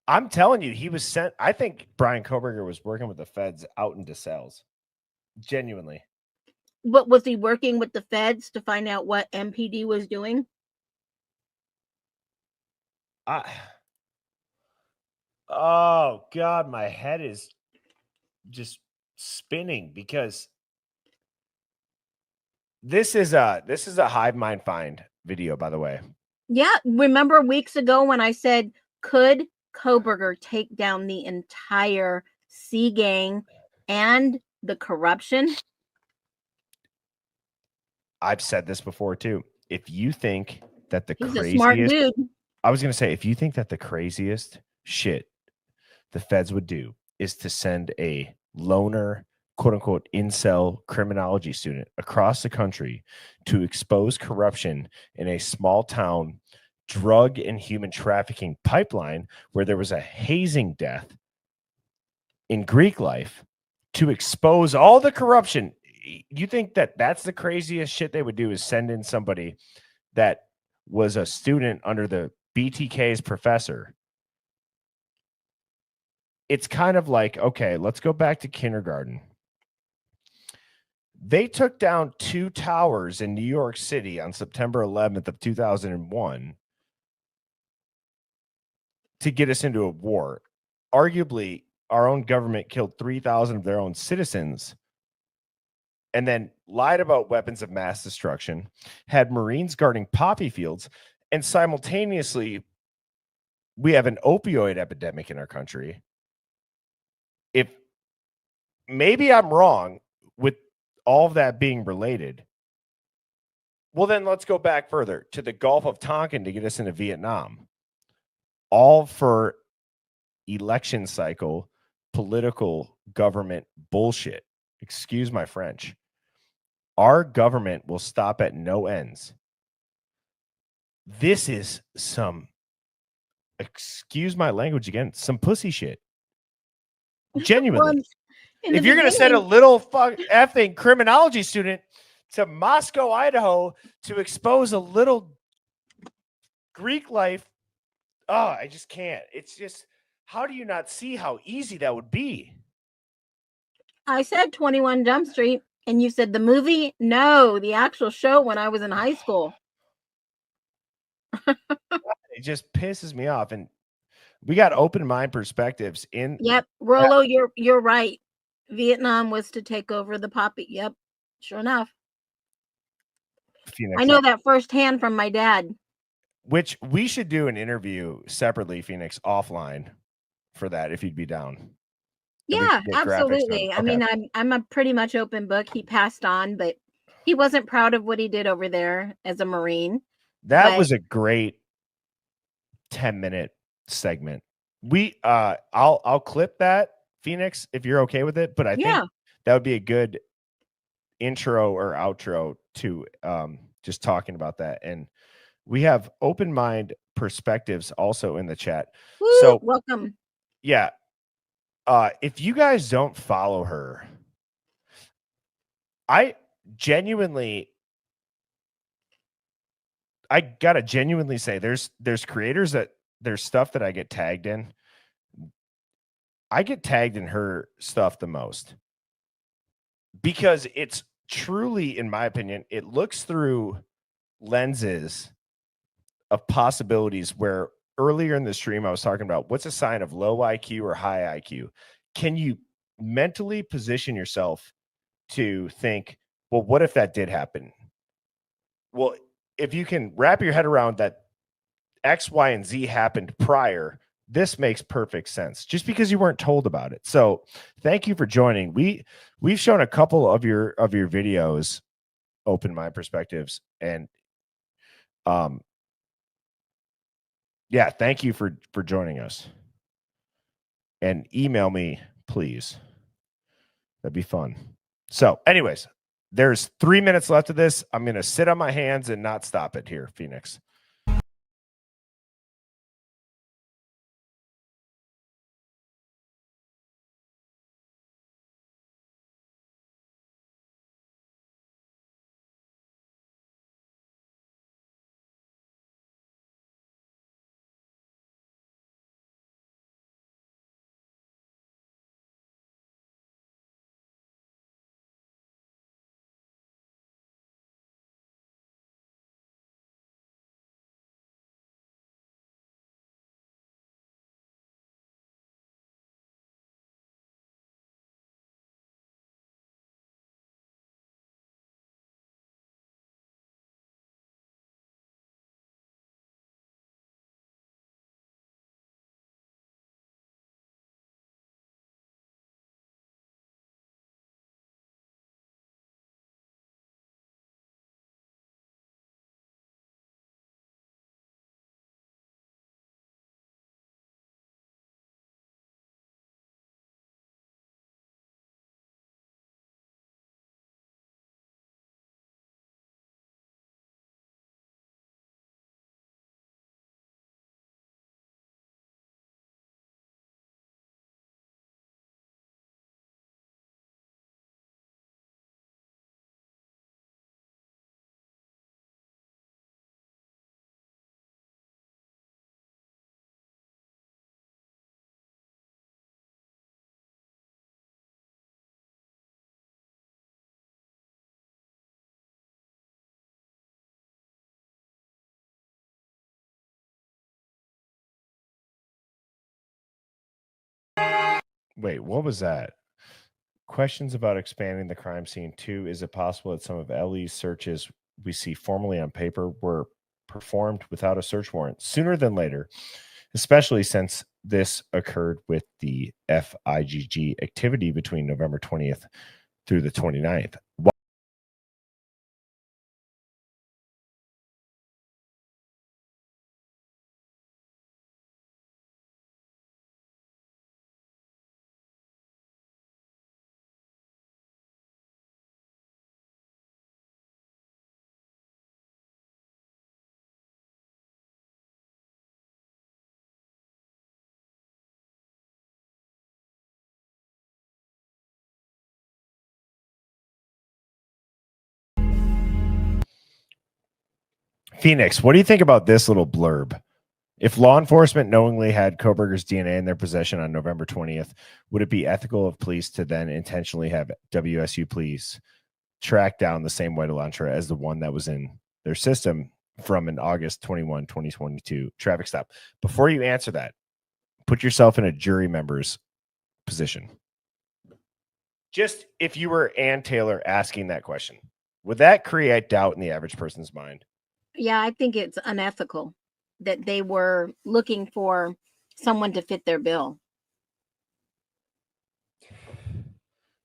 I'm telling you, he was sent. I think Brian Koberger was working with the feds out into cells. Genuinely. But was he working with the feds to find out what MPD was doing? Oh God, my head is just spinning because this is a Hive Mind find video, by the way. Yeah, remember weeks ago when I said, could Koberger take down the entire C gang and the corruption? I've said this before too. If you think that the He's craziest, a smart dude. I was going to say, if you think that the craziest shit the feds would do is to send a loner, quote unquote, incel criminology student across the country to expose corruption in a small town drug and human trafficking pipeline where there was a hazing death in Greek life, to expose all the corruption, you think that that's the craziest shit they would do is send in somebody that was a student under the BTK's professor? It's kind of like, okay, let's go back to kindergarten. They took down 2 towers in New York City on September 11th of 2001 to get us into a war. Arguably, our own government killed 3,000 of their own citizens and then lied about weapons of mass destruction, had Marines guarding poppy fields, and simultaneously, we have an opioid epidemic in our country. If maybe I'm wrong with all of that being related, well, then let's go back further to the Gulf of Tonkin to get us into Vietnam. All for election cycle, political government bullshit. Excuse my French. Our government will stop at no ends. This is some, excuse my language again, some pussy shit. Genuinely. Well, if you're going to send a little effing criminology student to Moscow, Idaho to expose a little Greek life, oh, I just can't. It's just, how do you not see how easy that would be? I said 21 Jump Street, and you said the movie? No, the actual show when I was in high school. It just pisses me off. And we got open mind perspectives in. Yep. Rollo, you're right. Vietnam was to take over the poppy. Yep. Sure enough. Phoenix, I know that firsthand from my dad. Which we should do an interview separately, Phoenix, offline for that, if you'd be down. Yeah, absolutely. I mean, I'm a pretty much open book. He passed on, but he wasn't proud of what he did over there as a Marine. That was a great 10-minute segment. I'll clip that, Phoenix, if you're okay with it. But I think that would be a good intro or outro to just talking about that. And we have open mind perspectives also in the chat. Woo, so welcome. Yeah. If you guys don't follow her, I gotta genuinely say there's creators that there's stuff that I get tagged in. I get tagged in her stuff the most because it's truly, in my opinion, it looks through lenses of possibilities where earlier in the stream, I was talking about what's a sign of low IQ or high IQ. Can you mentally position yourself to think, well, what if that did happen? Well, if you can wrap your head around that X, Y, and Z happened prior, this makes perfect sense just because you weren't told about it. So thank you for joining. We've shown a couple of your videos, open my perspectives, and yeah, thank you for joining us. And email me, please. That'd be fun. So, anyways, there's 3 minutes left of this. I'm going to sit on my hands and not stop it here, Phoenix. Wait, what was that? Questions about expanding the crime scene. 2, is it possible that some of Ellie's searches we see formally on paper were performed without a search warrant sooner than later, especially since this occurred with the FIGG activity between November 20th through the 29th? Phoenix, what do you think about this little blurb? If law enforcement knowingly had Koberger's DNA in their possession on November 20th, would it be ethical of police to then intentionally have WSU police track down the same white Elantra as the one that was in their system from an August 21, 2022 traffic stop? Before you answer that, put yourself in a jury member's position. Just if you were Ann Taylor asking that question, would that create doubt in the average person's mind? Yeah, I think it's unethical that they were looking for someone to fit their bill.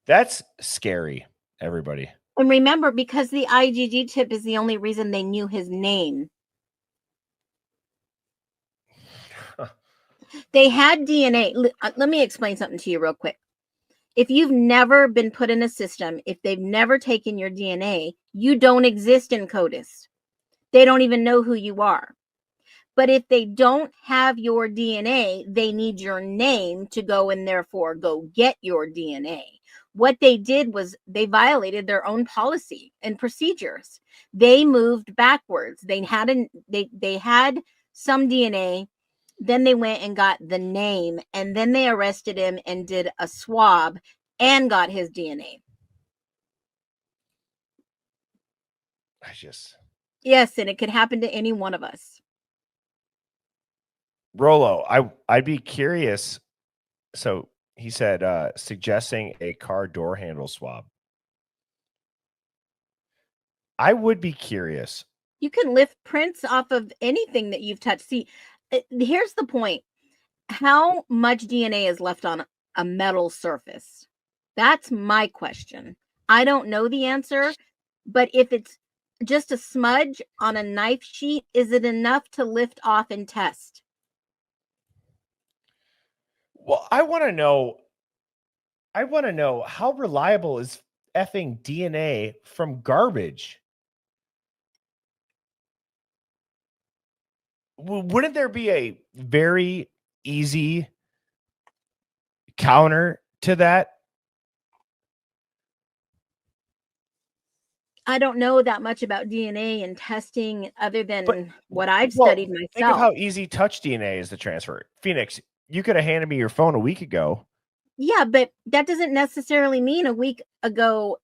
That's scary, everybody. And remember, because the IgG tip is the only reason they knew his name. They had DNA. Let me explain something to you real quick. If you've never been put in a system, if they've never taken your DNA, you don't exist in CODIS. They don't even know who you are. But if they don't have your DNA, they need your name to go and therefore go get your DNA. What they did was they violated their own policy and procedures. They moved backwards. They had some DNA, then they went and got the name, and then they arrested him and did a swab and got his DNA. Yes, and it could happen to any one of us. Rolo, I'd be curious. So he said suggesting a car door handle swab. I would be curious. You can lift prints off of anything that you've touched. See, here's the point. How much DNA is left on a metal surface? That's my question. I don't know the answer, but if it's just a smudge on a knife sheet, is it enough to lift off and test? Well, I want to know how reliable is effing DNA from garbage? Wouldn't there be a very easy counter to that? I don't know that much about DNA and testing other than what I've studied myself. Think of how easy touch DNA is to transfer. Phoenix, you could have handed me your phone a week ago. Yeah, but that doesn't necessarily mean a week ago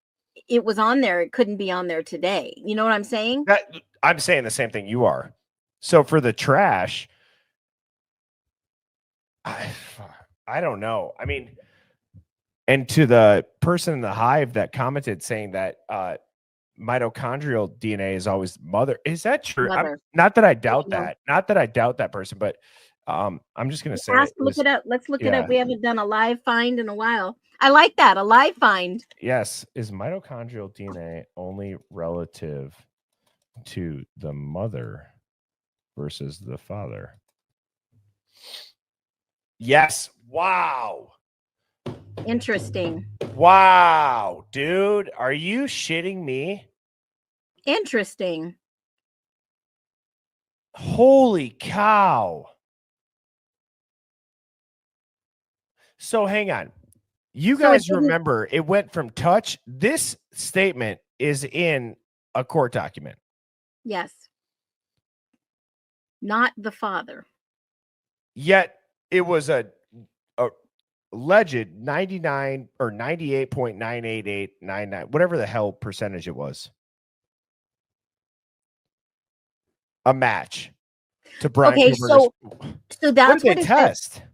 it was on there. It couldn't be on there today. You know what I'm saying? I'm saying the same thing you are. So for the trash, I don't know. I mean, and to the person in the Hive that commented saying that mitochondrial DNA is always mother. Is that true? Not that I doubt that. Not that I doubt that person, but I'm just going to say. Look it up. Let's look it up. We haven't done a live find in a while. I like that. A live find. Yes. Is mitochondrial DNA only relative to the mother versus the father? Yes. Wow. Interesting. Wow, dude. Are you shitting me? Interesting. Holy cow. So hang on. You guys remember it went from touch. This statement is in a court document. Yes. Not the father. Yet it was a alleged 99 or 98.98899, whatever the hell percentage it was. A match to Brian. Okay, so that's what it test. Said.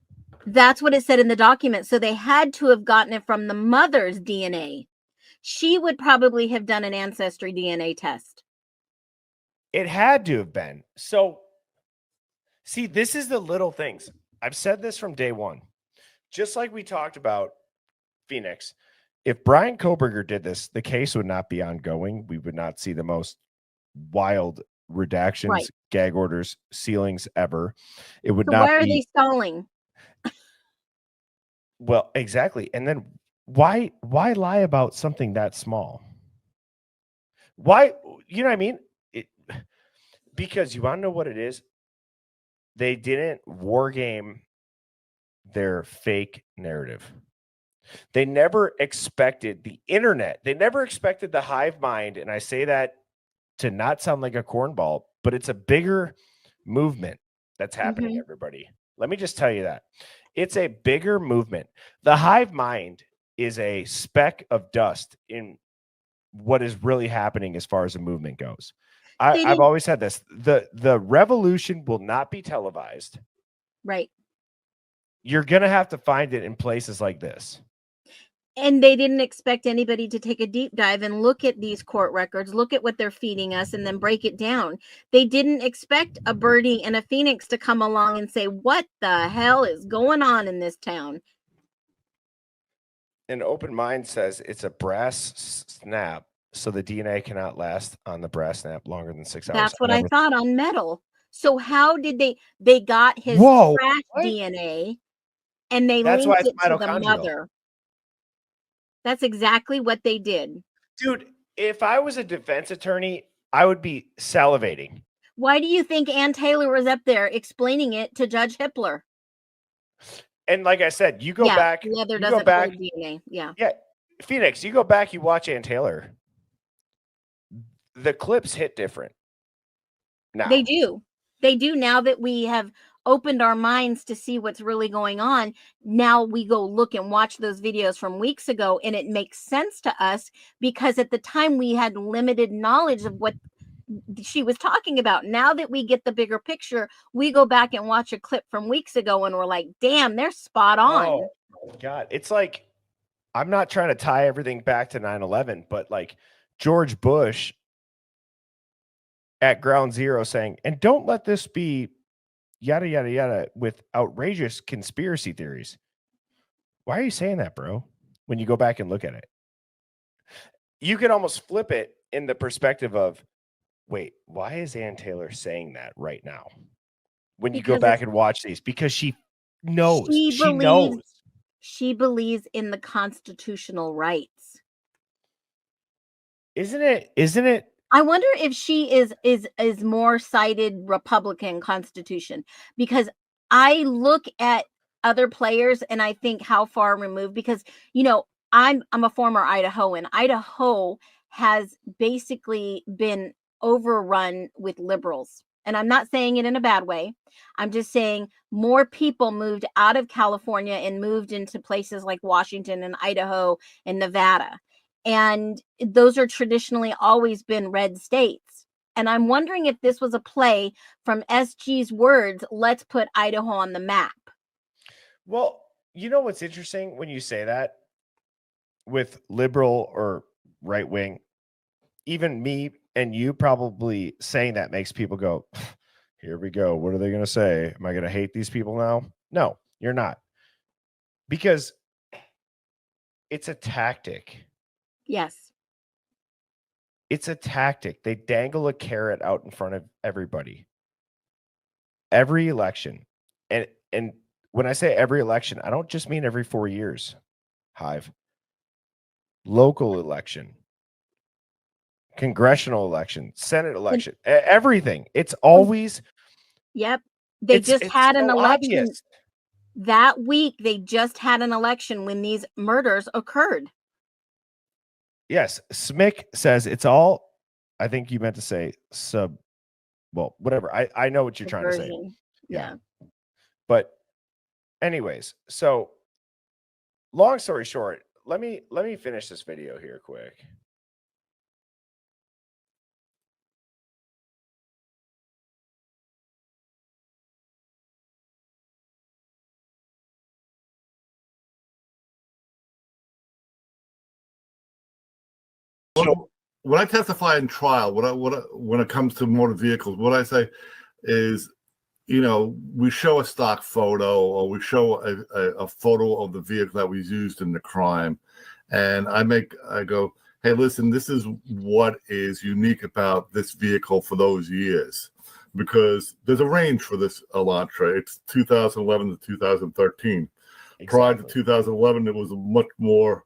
That's what it said in the document. So they had to have gotten it from the mother's DNA. She would probably have done an ancestry DNA test. It had to have been. So, see, this is the little things. I've said this from day one. Just like we talked about Phoenix, if Brian Koberger did this, the case would not be ongoing. We would not see the most wild redactions, gag orders, sealings ever. It would not. Why are they stalling? Well, exactly. And then why lie about something that small? Why, you know what I mean? Because you want to know what it is? They didn't war game their fake narrative. They never expected the internet. They never expected the hive mind. And I say that to not sound like a cornball, but it's a bigger movement that's happening, everybody. Let me just tell you that. It's a bigger movement. The hive mind is a speck of dust in what is really happening as far as the movement goes. I've always said this. The revolution will not be televised. Right. You're going to have to find it in places like this. And they didn't expect anybody to take a deep dive and look at these court records, look at what they're feeding us, and then break it down. They didn't expect a Birdie and a Phoenix to come along and say, what the hell is going on in this town? An open mind says it's a brass snap, so the DNA cannot last on the brass snap longer than 6 hours. That's what I thought on metal. So how did they got his trash DNA and they linked it to the mother? That's exactly what they did. Dude, if I was a defense attorney, I would be salivating. Why do you think Ann Taylor was up there explaining it to Judge Hippler? And like I said, you go back. Leather you doesn't go back. hold DNA. Yeah. Yeah. Phoenix, you go back, you watch Ann Taylor. The clips hit different. Now. They do. They do now that we have opened our minds to see what's really going on. Now we go look and watch those videos from weeks ago, and it makes sense to us because at the time we had limited knowledge of what she was talking about. Now that we get the bigger picture, we go back and watch a clip from weeks ago and we're like, damn, they're spot on. Oh God. It's like, I'm not trying to tie everything back to 9/11, but like George Bush at ground zero saying, and don't let this be yada, yada, yada with outrageous conspiracy theories. Why are you saying that, bro? When you go back and look at it, you can almost flip it in the perspective of, wait, why is Ann Taylor saying that right now? When you go back and watch these, because she knows, she believes in the constitutional rights. Isn't it? I wonder if she is more cited Republican Constitution, because I look at other players and I think how far removed, because I'm a former Idahoan. Idaho has basically been overrun with liberals. And I'm not saying it in a bad way. I'm just saying more people moved out of California and moved into places like Washington and Idaho and Nevada. And those are traditionally always been red states. And I'm wondering if this was a play from SG's words, let's put Idaho on the map. Well, you know what's interesting when you say that with liberal or right wing, even me and you probably saying that makes people go, here we go. What are they going to say? Am I going to hate these people now? No, you're not. Because it's a tactic. Yes. It's a tactic. They dangle a carrot out in front of everybody. Every election. And when I say every election, I don't just mean every 4 years. Hive. Local election. Congressional election, Senate election, everything. It's always. Yep. They just had an election obvious. that week. They just had an election when these murders occurred. Yes. Smick says it's all, I think you meant to say well, whatever. I know what you're trying to say. Yeah. But anyways, so long story short, let me finish this video here quick. When I testify in trial, when it comes to motor vehicles, what I say is, we show a stock photo or we show a photo of the vehicle that was used in the crime, and I go, hey, listen, this is what is unique about this vehicle for those years, because there's a range for this Elantra. It's 2011 to 2013. Exactly. Prior to 2011, it was much more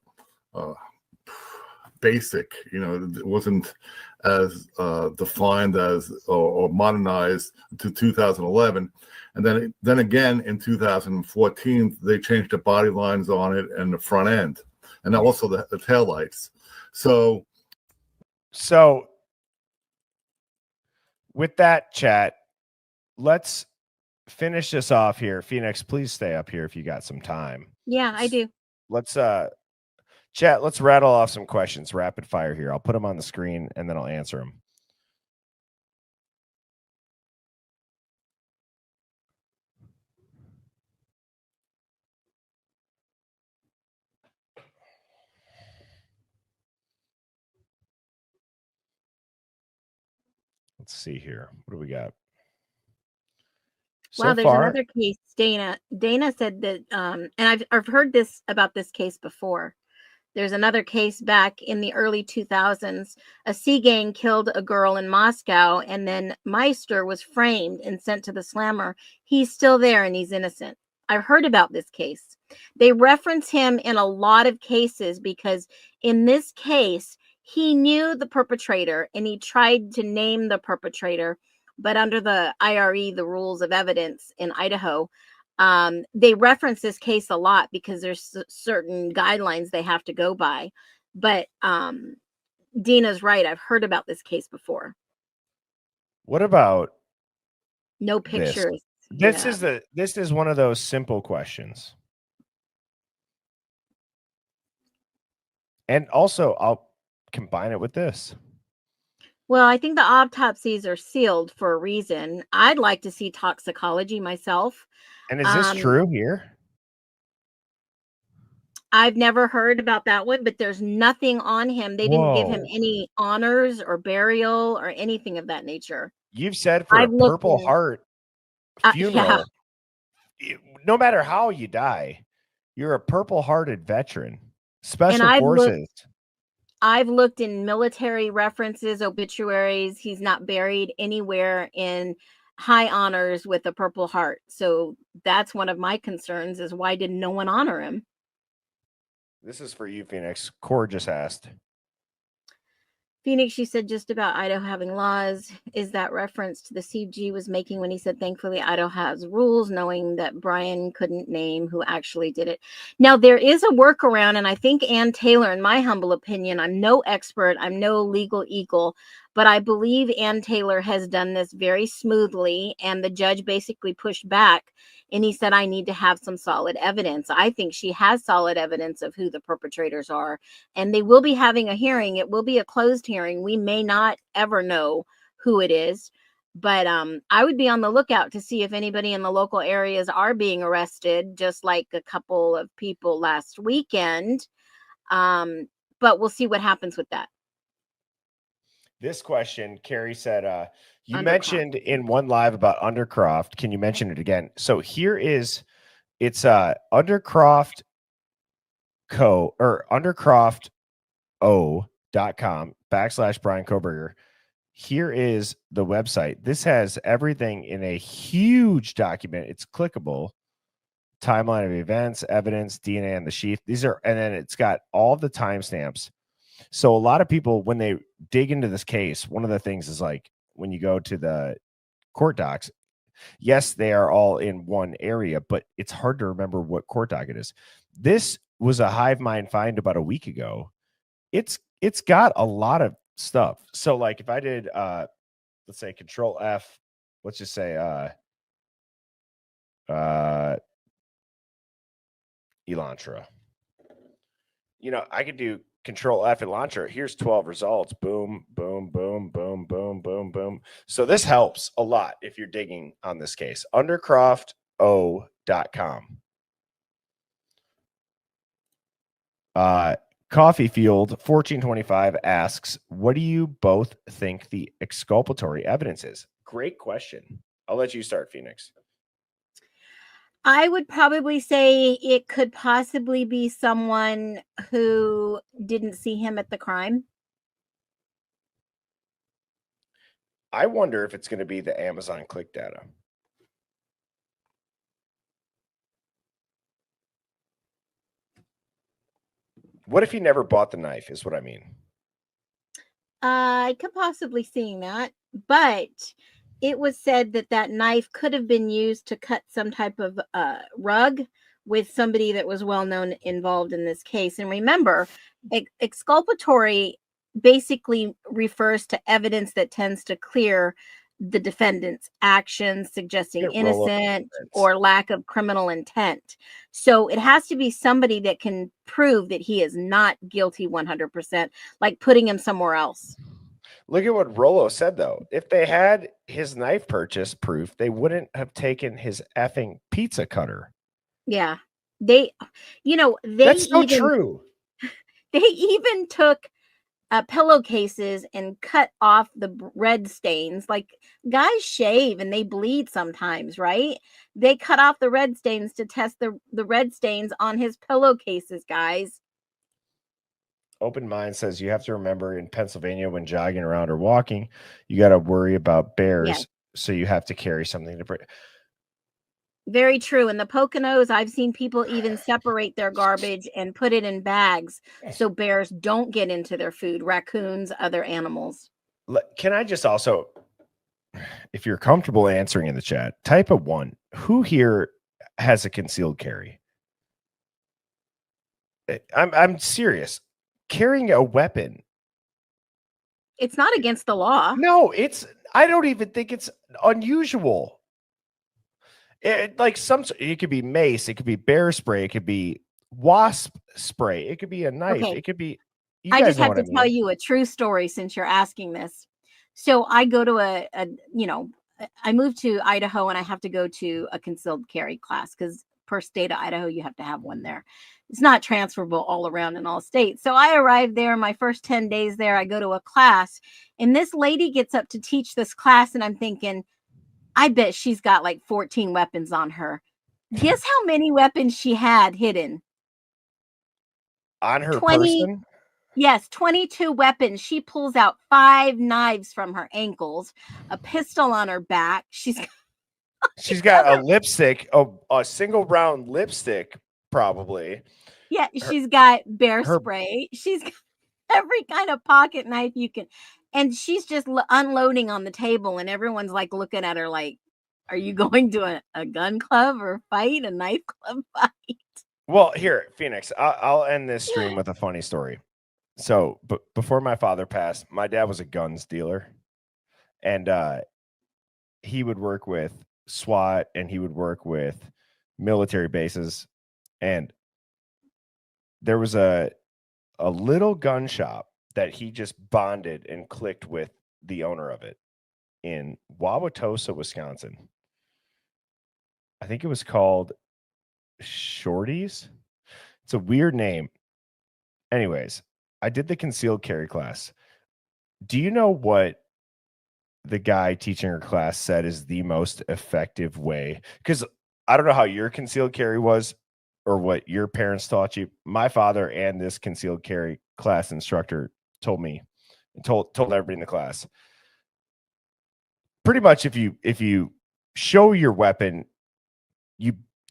basic. It wasn't as defined as or modernized to 2011, and then again in 2014 they changed the body lines on it and the front end, and also the taillights. So with that, chat, let's finish this off here. Phoenix, please stay up here if you got some time. Yeah, I do. Let's chat, let's rattle off some questions rapid fire here. I'll put them on the screen and then I'll answer them. Let's see here. What do we got? Wow, there's another case. Dana said that, and I've heard this about this case before. There's another case back in the early 2000s. A Sea gang killed a girl in Moscow, and then Meister was framed and sent to the slammer. He's still there and he's innocent. I've heard about this case. They reference him in a lot of cases because in this case, he knew the perpetrator and he tried to name the perpetrator. But under the IRE, the rules of evidence in Idaho, they reference this case a lot because there's certain guidelines they have to go by. But Dina's right. I've heard about this case before. What about no pictures? This is one of those simple questions. And also, I'll combine it with this. Well, I think the autopsies are sealed for a reason. I'd like to see toxicology myself. And is this true here? I've never heard about that one, but there's nothing on him. They didn't give him Whoa. any honors or burial or anything of that nature. You've said for I've a looked Purple in, Heart yeah. funeral, no matter how you die, you're a Purple Hearted veteran, And special forces. I've looked in military references, obituaries. He's not buried anywhere in high honors with a Purple Heart. So that's one of my concerns is why did no one honor him? This is for you, Phoenix. Core just asked. Phoenix, she said just about Idaho having laws. Is that reference to the CG was making when he said, thankfully, Idaho has rules, knowing that Brian couldn't name who actually did it. Now, there is a workaround, and I think Ann Taylor, in my humble opinion, I'm no expert, I'm no legal eagle, but I believe Ann Taylor has done this very smoothly, and the judge basically pushed back, and he said, I need to have some solid evidence. I think she has solid evidence of who the perpetrators are, and they will be having a hearing. It will be a closed hearing. We may not ever know who it is, but I would be on the lookout to see if anybody in the local areas are being arrested, just like a couple of people last weekend. But we'll see what happens with that. This question, Carrie said, you mentioned in one live about Undercroft. Can you mention it again? So here is, it's Undercroft Co or undercrofto.com/Brian Koberger. Here is the website. This has everything in a huge document. It's clickable. Timeline of events, evidence, DNA on the sheath. These are, and then it's got all the timestamps. So a lot of people, when they dig into this case, one of the things is like when you go to the court docs, yes, they are all in one area, but it's hard to remember what court doc it is. This was a Hive Mind find about a week ago. It's got a lot of stuff. So like if I did let's say Control F, let's just say Elantra. You know, I could do Control F and Elantra. Here's 12 results. Boom, boom, boom, boom, boom, boom, boom. So this helps a lot if you're digging on this case. Undercrofto.com. Coffee Field 1425 asks, what do you both think the exculpatory evidence is? Great question. I'll let you start, Phoenix. I would probably say it could possibly be someone who didn't see him at the crime. I wonder if it's going to be the Amazon click data. What if he never bought the knife is what I mean. I could possibly see that, but it was said that that knife could have been used to cut some type of rug with somebody that was well known involved in this case. And remember, exculpatory basically refers to evidence that tends to clear the defendant's actions, suggesting innocent or lack of criminal intent. So it has to be somebody that can prove that he is not guilty 100%, like putting him somewhere else. Look at what Rollo said, though. If they had his knife purchase proof, they wouldn't have taken his effing pizza cutter. Yeah. That's so true. They even took pillowcases and cut off the red stains. Like, guys shave and they bleed sometimes, right? They cut off the red stains to test the red stains on his pillowcases, guys. Open Mind says you have to remember in Pennsylvania when jogging around or walking, you got to worry about bears. Yes. So you have to carry something to bring. Very true. In the Poconos, I've seen people even separate their garbage and put it in bags so bears don't get into their food, raccoons, other animals. Can I just also, if you're comfortable answering in the chat, type a 1. Who here has a concealed carry? I'm serious. Carrying a weapon. It's not against the law. No, I don't even think it's unusual. It could be mace, it could be bear spray, it could be wasp spray, it could be a knife, Okay. it could be. I just have to tell you a true story since you're asking this. So I go to I moved to Idaho and I have to go to a concealed carry class because per state of Idaho, you have to have one there. It's not transferable all around in all states. So I arrived there, my first 10 days there, I go to a class and this lady gets up to teach this class. And I'm thinking, I bet she's got like 14 weapons on her. Guess how many weapons she had hidden? On her 20, person? Yes, 22 weapons. She pulls out 5 knives from her ankles, a pistol on her back. She's got a lipstick, a single round lipstick, probably. Yeah, she's got bear spray. She's got every kind of pocket knife you can. And she's just unloading on the table, and everyone's like looking at her like, are you going to a gun club or fight, a knife club fight? Well, here, Phoenix, I'll end this stream with a funny story. So, before my father passed, my dad was a guns dealer, and he would work with SWAT and he would work with military bases. And there was a little gun shop that he just bonded and clicked with the owner of it in Wauwatosa, Wisconsin. I think it was called Shorty's. It's a weird name. Anyways, I did the concealed carry class. Do you know what the guy teaching her class said is the most effective way? Because I don't know how your concealed carry was or what your parents taught you. My father and this concealed carry class instructor told me, told everybody in the class, pretty much if you show your weapon,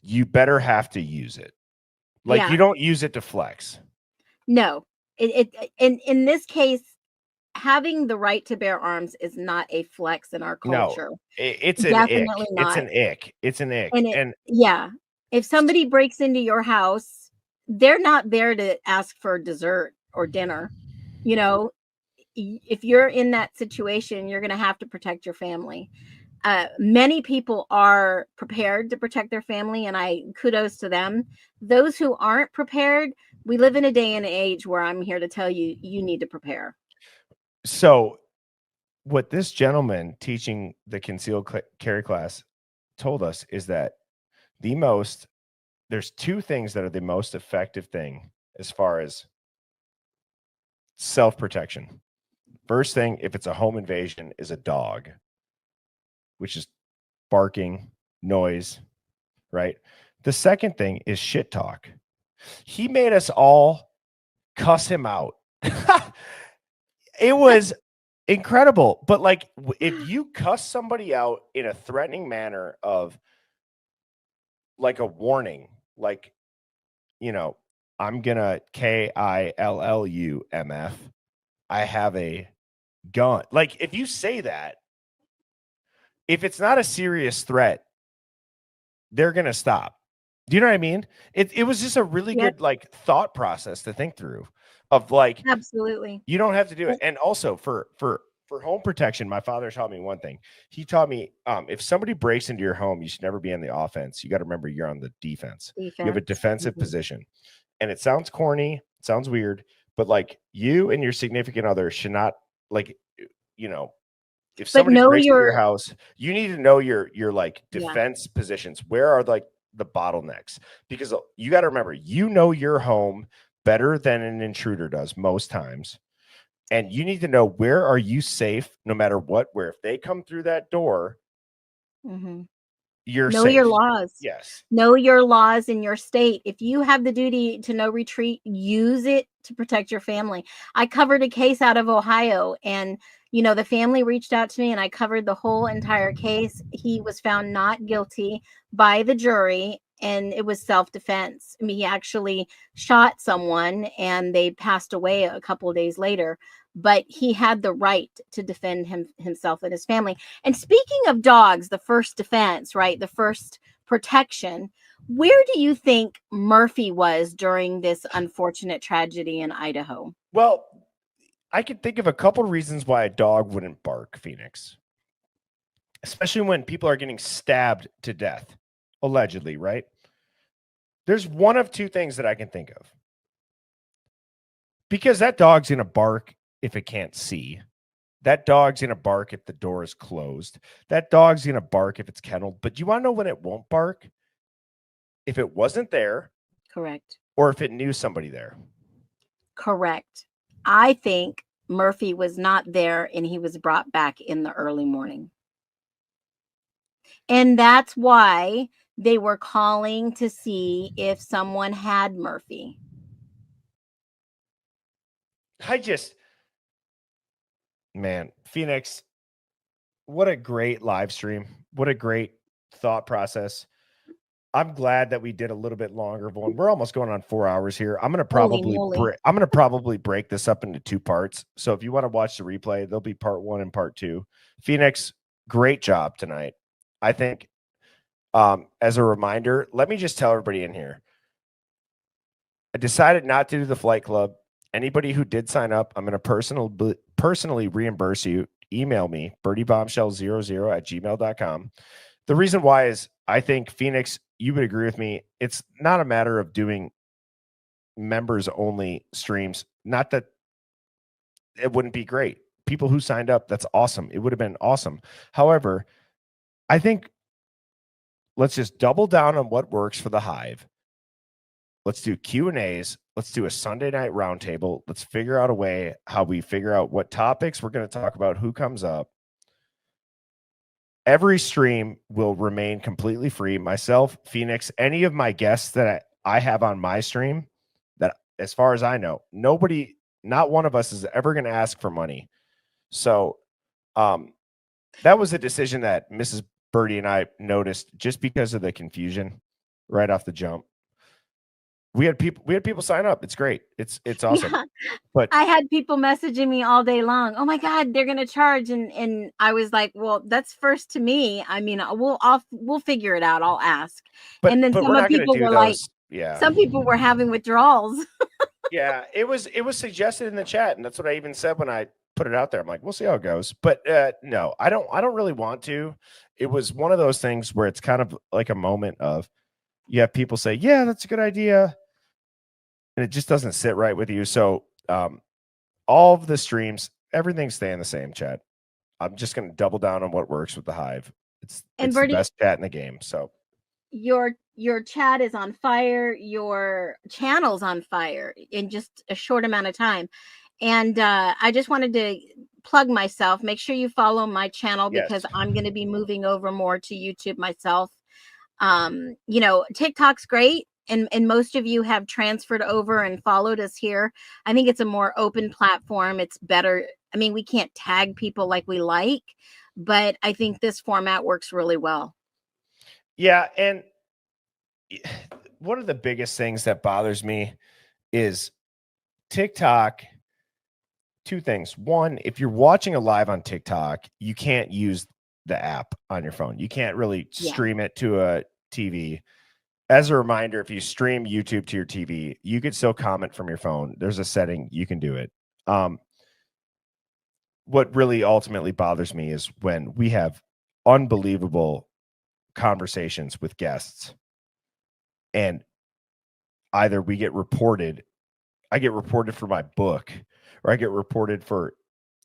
you better have to use it. Like, you don't use it to flex. No, in this case, having the right to bear arms is not a flex in our culture. No, it's an Definitely ick. not. It's an ick. It's an ick. And if somebody breaks into your house, they're not there to ask for dessert or dinner. You know, if you're in that situation, you're going to have to protect your family. Many people are prepared to protect their family, and I kudos to them. Those who aren't prepared, we live in a day and age where I'm here to tell you, you need to prepare. So what this gentleman teaching the concealed carry class told us is that there's 2 things that are the most effective thing as far as self-protection. First thing, if it's a home invasion, is a dog, which is barking, noise, right? The second thing is shit talk. He made us all cuss him out. It was incredible. But like, if you cuss somebody out in a threatening manner of like a warning, like, you know, I'm gonna KILLUMF, I have a gun. Like, if you say that, if it's not a serious threat, they're gonna stop. Do you know what I mean? It was just a really good like thought process to think through of like, absolutely, you don't have to do it. And also for home protection, my father taught me one thing. He taught me if somebody breaks into your home, you should never be on the offense. You got to remember you're on the defense. You have a defensive position. And it sounds corny, it sounds weird, but like, you and your significant other should not, like, you know, if somebody breaks into your house, you need to know your like defense positions. Where are like the bottlenecks? Because you got to remember, you know your home better than an intruder does most times. And you need to know, where are you safe no matter what, where if they come through that door, you're know safe. your laws. Yes. Know your laws in your state. If you have the duty to no retreat, use it to protect your family. I covered a case out of Ohio, and you know, the family reached out to me and I covered the whole entire case. He was found not guilty by the jury, and it was self-defense. I mean, he actually shot someone and they passed away a couple of days later, but he had the right to defend himself and his family. And speaking of dogs, the first defense, right? The first protection. Where do you think Murphy was during this unfortunate tragedy in Idaho? Well, I could think of a couple reasons why a dog wouldn't bark, Phoenix. Especially when people are getting stabbed to death, allegedly, right? There's one of 2 things that I can think of. Because that dog's going to bark if it can't see. That dog's going to bark if the door is closed. That dog's going to bark if it's kenneled. But do you want to know when it won't bark? If it wasn't there. Correct. Or if it knew somebody there. Correct. I think Murphy was not there and he was brought back in the early morning. And that's why they were calling to see if someone had Murphy. Man, Phoenix, what a great live stream. What a great thought process. I'm glad that we did a little bit longer of one. We're almost going on 4 hours here. I'm going to probably break this up into 2 parts. So if you want to watch the replay, there'll be part 1 and part 2. Phoenix, great job tonight. I think as a reminder, let me just tell everybody in here. I decided not to do the flight club. Anybody who did sign up, I'm going to personally reimburse you. Email me, birdiebombshell00@gmail.com. The reason why is I think, Phoenix, you would agree with me. It's not a matter of doing members only streams. Not that it wouldn't be great. People who signed up, that's awesome. It would have been awesome. However, I think let's just double down on what works for the Hive. Let's do Q&As. Let's do a Sunday night roundtable. Let's figure out a way how we figure out what topics we're going to talk about, who comes up. Every stream will remain completely free. Myself, Phoenix, any of my guests that I have on my stream, that as far as I know, nobody, not one of us is ever going to ask for money. So that was a decision that Mrs. Birdie and I noticed just because of the confusion right off the jump. We had people sign up. It's great. It's awesome. Yeah. But I had people messaging me all day long. Oh my God, they're going to charge. And I was like, well, that's first to me. I mean, we'll figure it out. I'll ask. And then some people were like, some people were having withdrawals. Yeah, it was suggested in the chat. And that's what I even said when I put it out there. I'm like, we'll see how it goes. But no, I don't really want to. It was one of those things where it's kind of like a moment of, you have people say, yeah, that's a good idea. And it just doesn't sit right with you. So all of the streams, everything's staying the same, chat. I'm just going to double down on what works with the Hive. It's Birdie, the best chat in the game. So your chat is on fire. Your channel's on fire in just a short amount of time. And I just wanted to plug myself. Make sure you follow my channel because I'm going to be moving over more to YouTube myself. You know, TikTok's great. And most of you have transferred over and followed us here. I think it's a more open platform. It's better. I mean, we can't tag people like we like, but I think this format works really well. Yeah. And one of the biggest things that bothers me is TikTok. 2 things. One, if you're watching a live on TikTok, you can't use the app on your phone. You can't really stream it to a TV. As a reminder, if you stream YouTube to your TV, you could still comment from your phone. There's a setting you can do it. What really ultimately bothers me is when we have unbelievable conversations with guests and either we get reported, I get reported for my book, or I get reported for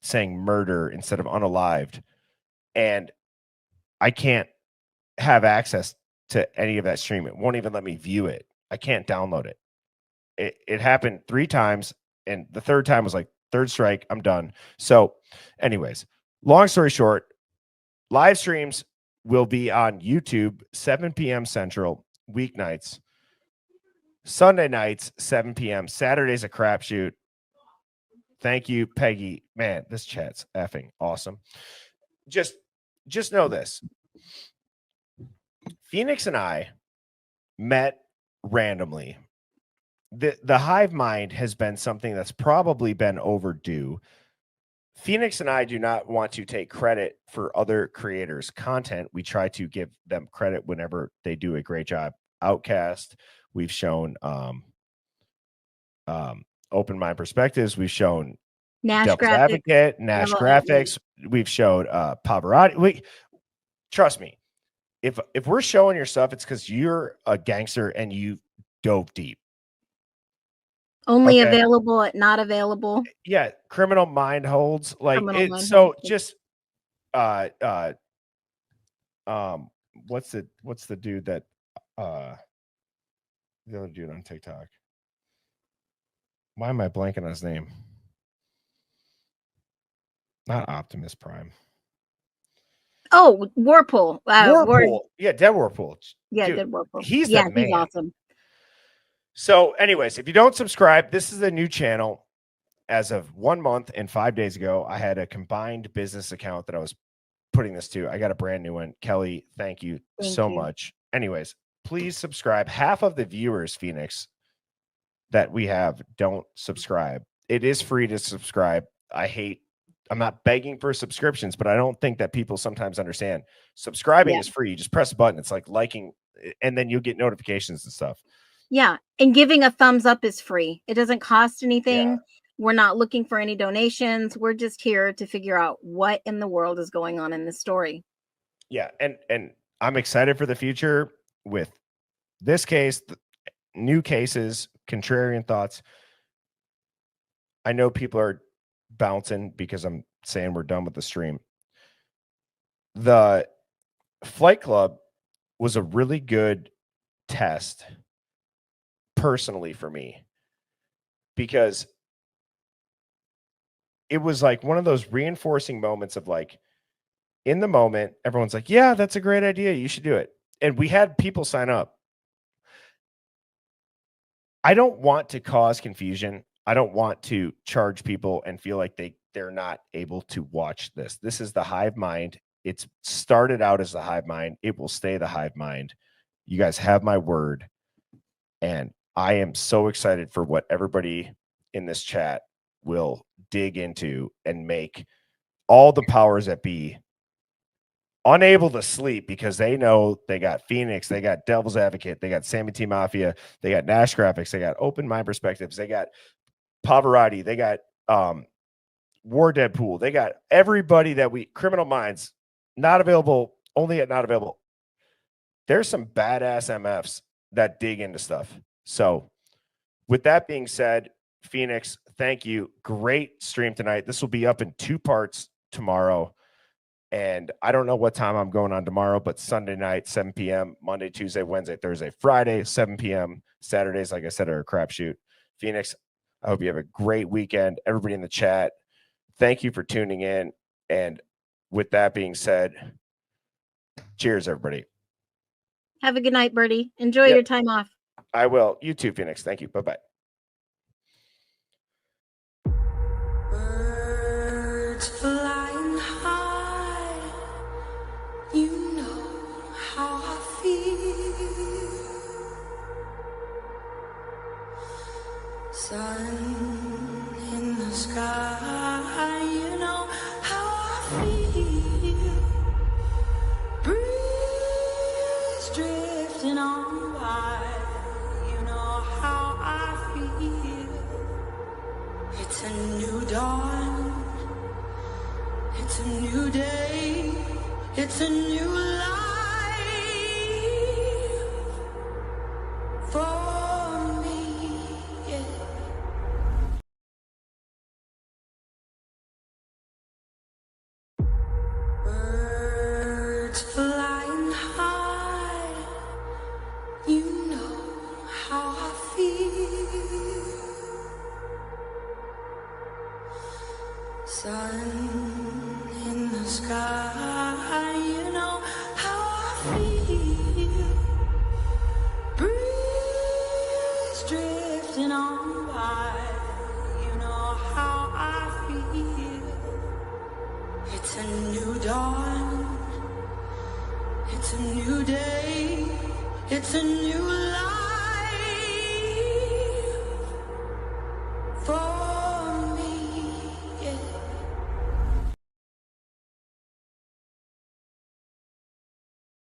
saying murder instead of unalived, and I can't have access to any of that stream. It won't even let me view it. I can't download it. It happened 3 times, and the 3rd time was like, 3rd strike, I'm done. So anyways, long story short, live streams will be on YouTube 7 p.m. Central weeknights, Sunday nights 7 p.m. Saturday's a crapshoot. Thank you, Peggy. Man, this chat's effing awesome. Just know this. Phoenix and I met randomly. The Hive Mind has been something that's probably been overdue. Phoenix and I do not want to take credit for other creators' content. We try to give them credit whenever they do a great job. Outcast, we've shown Open Mind Perspectives, we've shown Nash Devil's Graphics, Advocate, Nash Graphics, we've showed Pavarotti. Trust me, if we're showing your stuff, it's because you're a gangster and you dove deep. Only Okay. available at not available. Yeah, Criminal Mind holds like Criminal it. Mind So holds. just what's the dude that the other dude on TikTok? Why am I blanking on his name? Not Optimus Prime. Oh, Warpool. Warpool. Yeah, Dead Warpool. Yeah, Dude, Dead Warpool. He's yeah, the man. he's awesome. So, anyways, if you don't subscribe, this is a new channel. As of 1 month and 5 days ago, I had a combined business account that I was putting this to. I got a brand new one. Kelly, thank you so much. Anyways, please subscribe. Half of the viewers, Phoenix, that we have don't subscribe. It is free to subscribe. I'm not begging for subscriptions, but I don't think that people sometimes understand. Subscribing is free. You just press a button. It's like liking, and then you'll get notifications and stuff. Yeah. And giving a thumbs up is free. It doesn't cost anything. Yeah. We're not looking for any donations. We're just here to figure out what in the world is going on in this story. Yeah. And I'm excited for the future with this case, new cases, contrarian thoughts. I know people are bouncing because I'm saying we're done with the stream. The Flight Club was a really good test personally for me, because it was like one of those reinforcing moments of like, in the moment, everyone's like, yeah, that's a great idea. You should do it. And we had people sign up. I don't want to cause confusion. I don't want to charge people and feel like they're not able to watch this. This is the Hive Mind. It's started out as the Hive Mind. It will stay the Hive Mind. You guys have my word. And I am so excited for what everybody in this chat will dig into and make all the powers that be unable to sleep, because they know they got Phoenix, they got Devil's Advocate, they got Sammy T Mafia, they got Nash Graphics, they got Open Mind Perspectives, they got Pavarotti, they got War Deadpool, they got everybody that Criminal Minds, not available, only at not available. There's some badass MFs that dig into stuff. So with that being said, Phoenix, thank you. Great stream tonight. This will be up in 2 parts tomorrow. And I don't know what time I'm going on tomorrow, but Sunday night, 7 p.m., Monday, Tuesday, Wednesday, Thursday, Friday, 7 p.m. Saturdays, like I said, are a crapshoot. Phoenix, I hope you have a great weekend. Everybody in the chat, thank you for tuning in. And with that being said, cheers, everybody. Have a good night, Birdie. Enjoy your time off. I will. You too, Phoenix. Thank you. Bye-bye. Birds flying high, you know how I feel. Sun in the sky, you know how I feel. Breeze drifting on by, you know how I feel. It's a new dawn, it's a new day, it's a new life for me, yeah. Birds flying high, you know how I feel. Sun in the sky, you know how I feel. Breeze drifting on by, you know how I feel. It's a new dawn, it's a new day, it's a new life.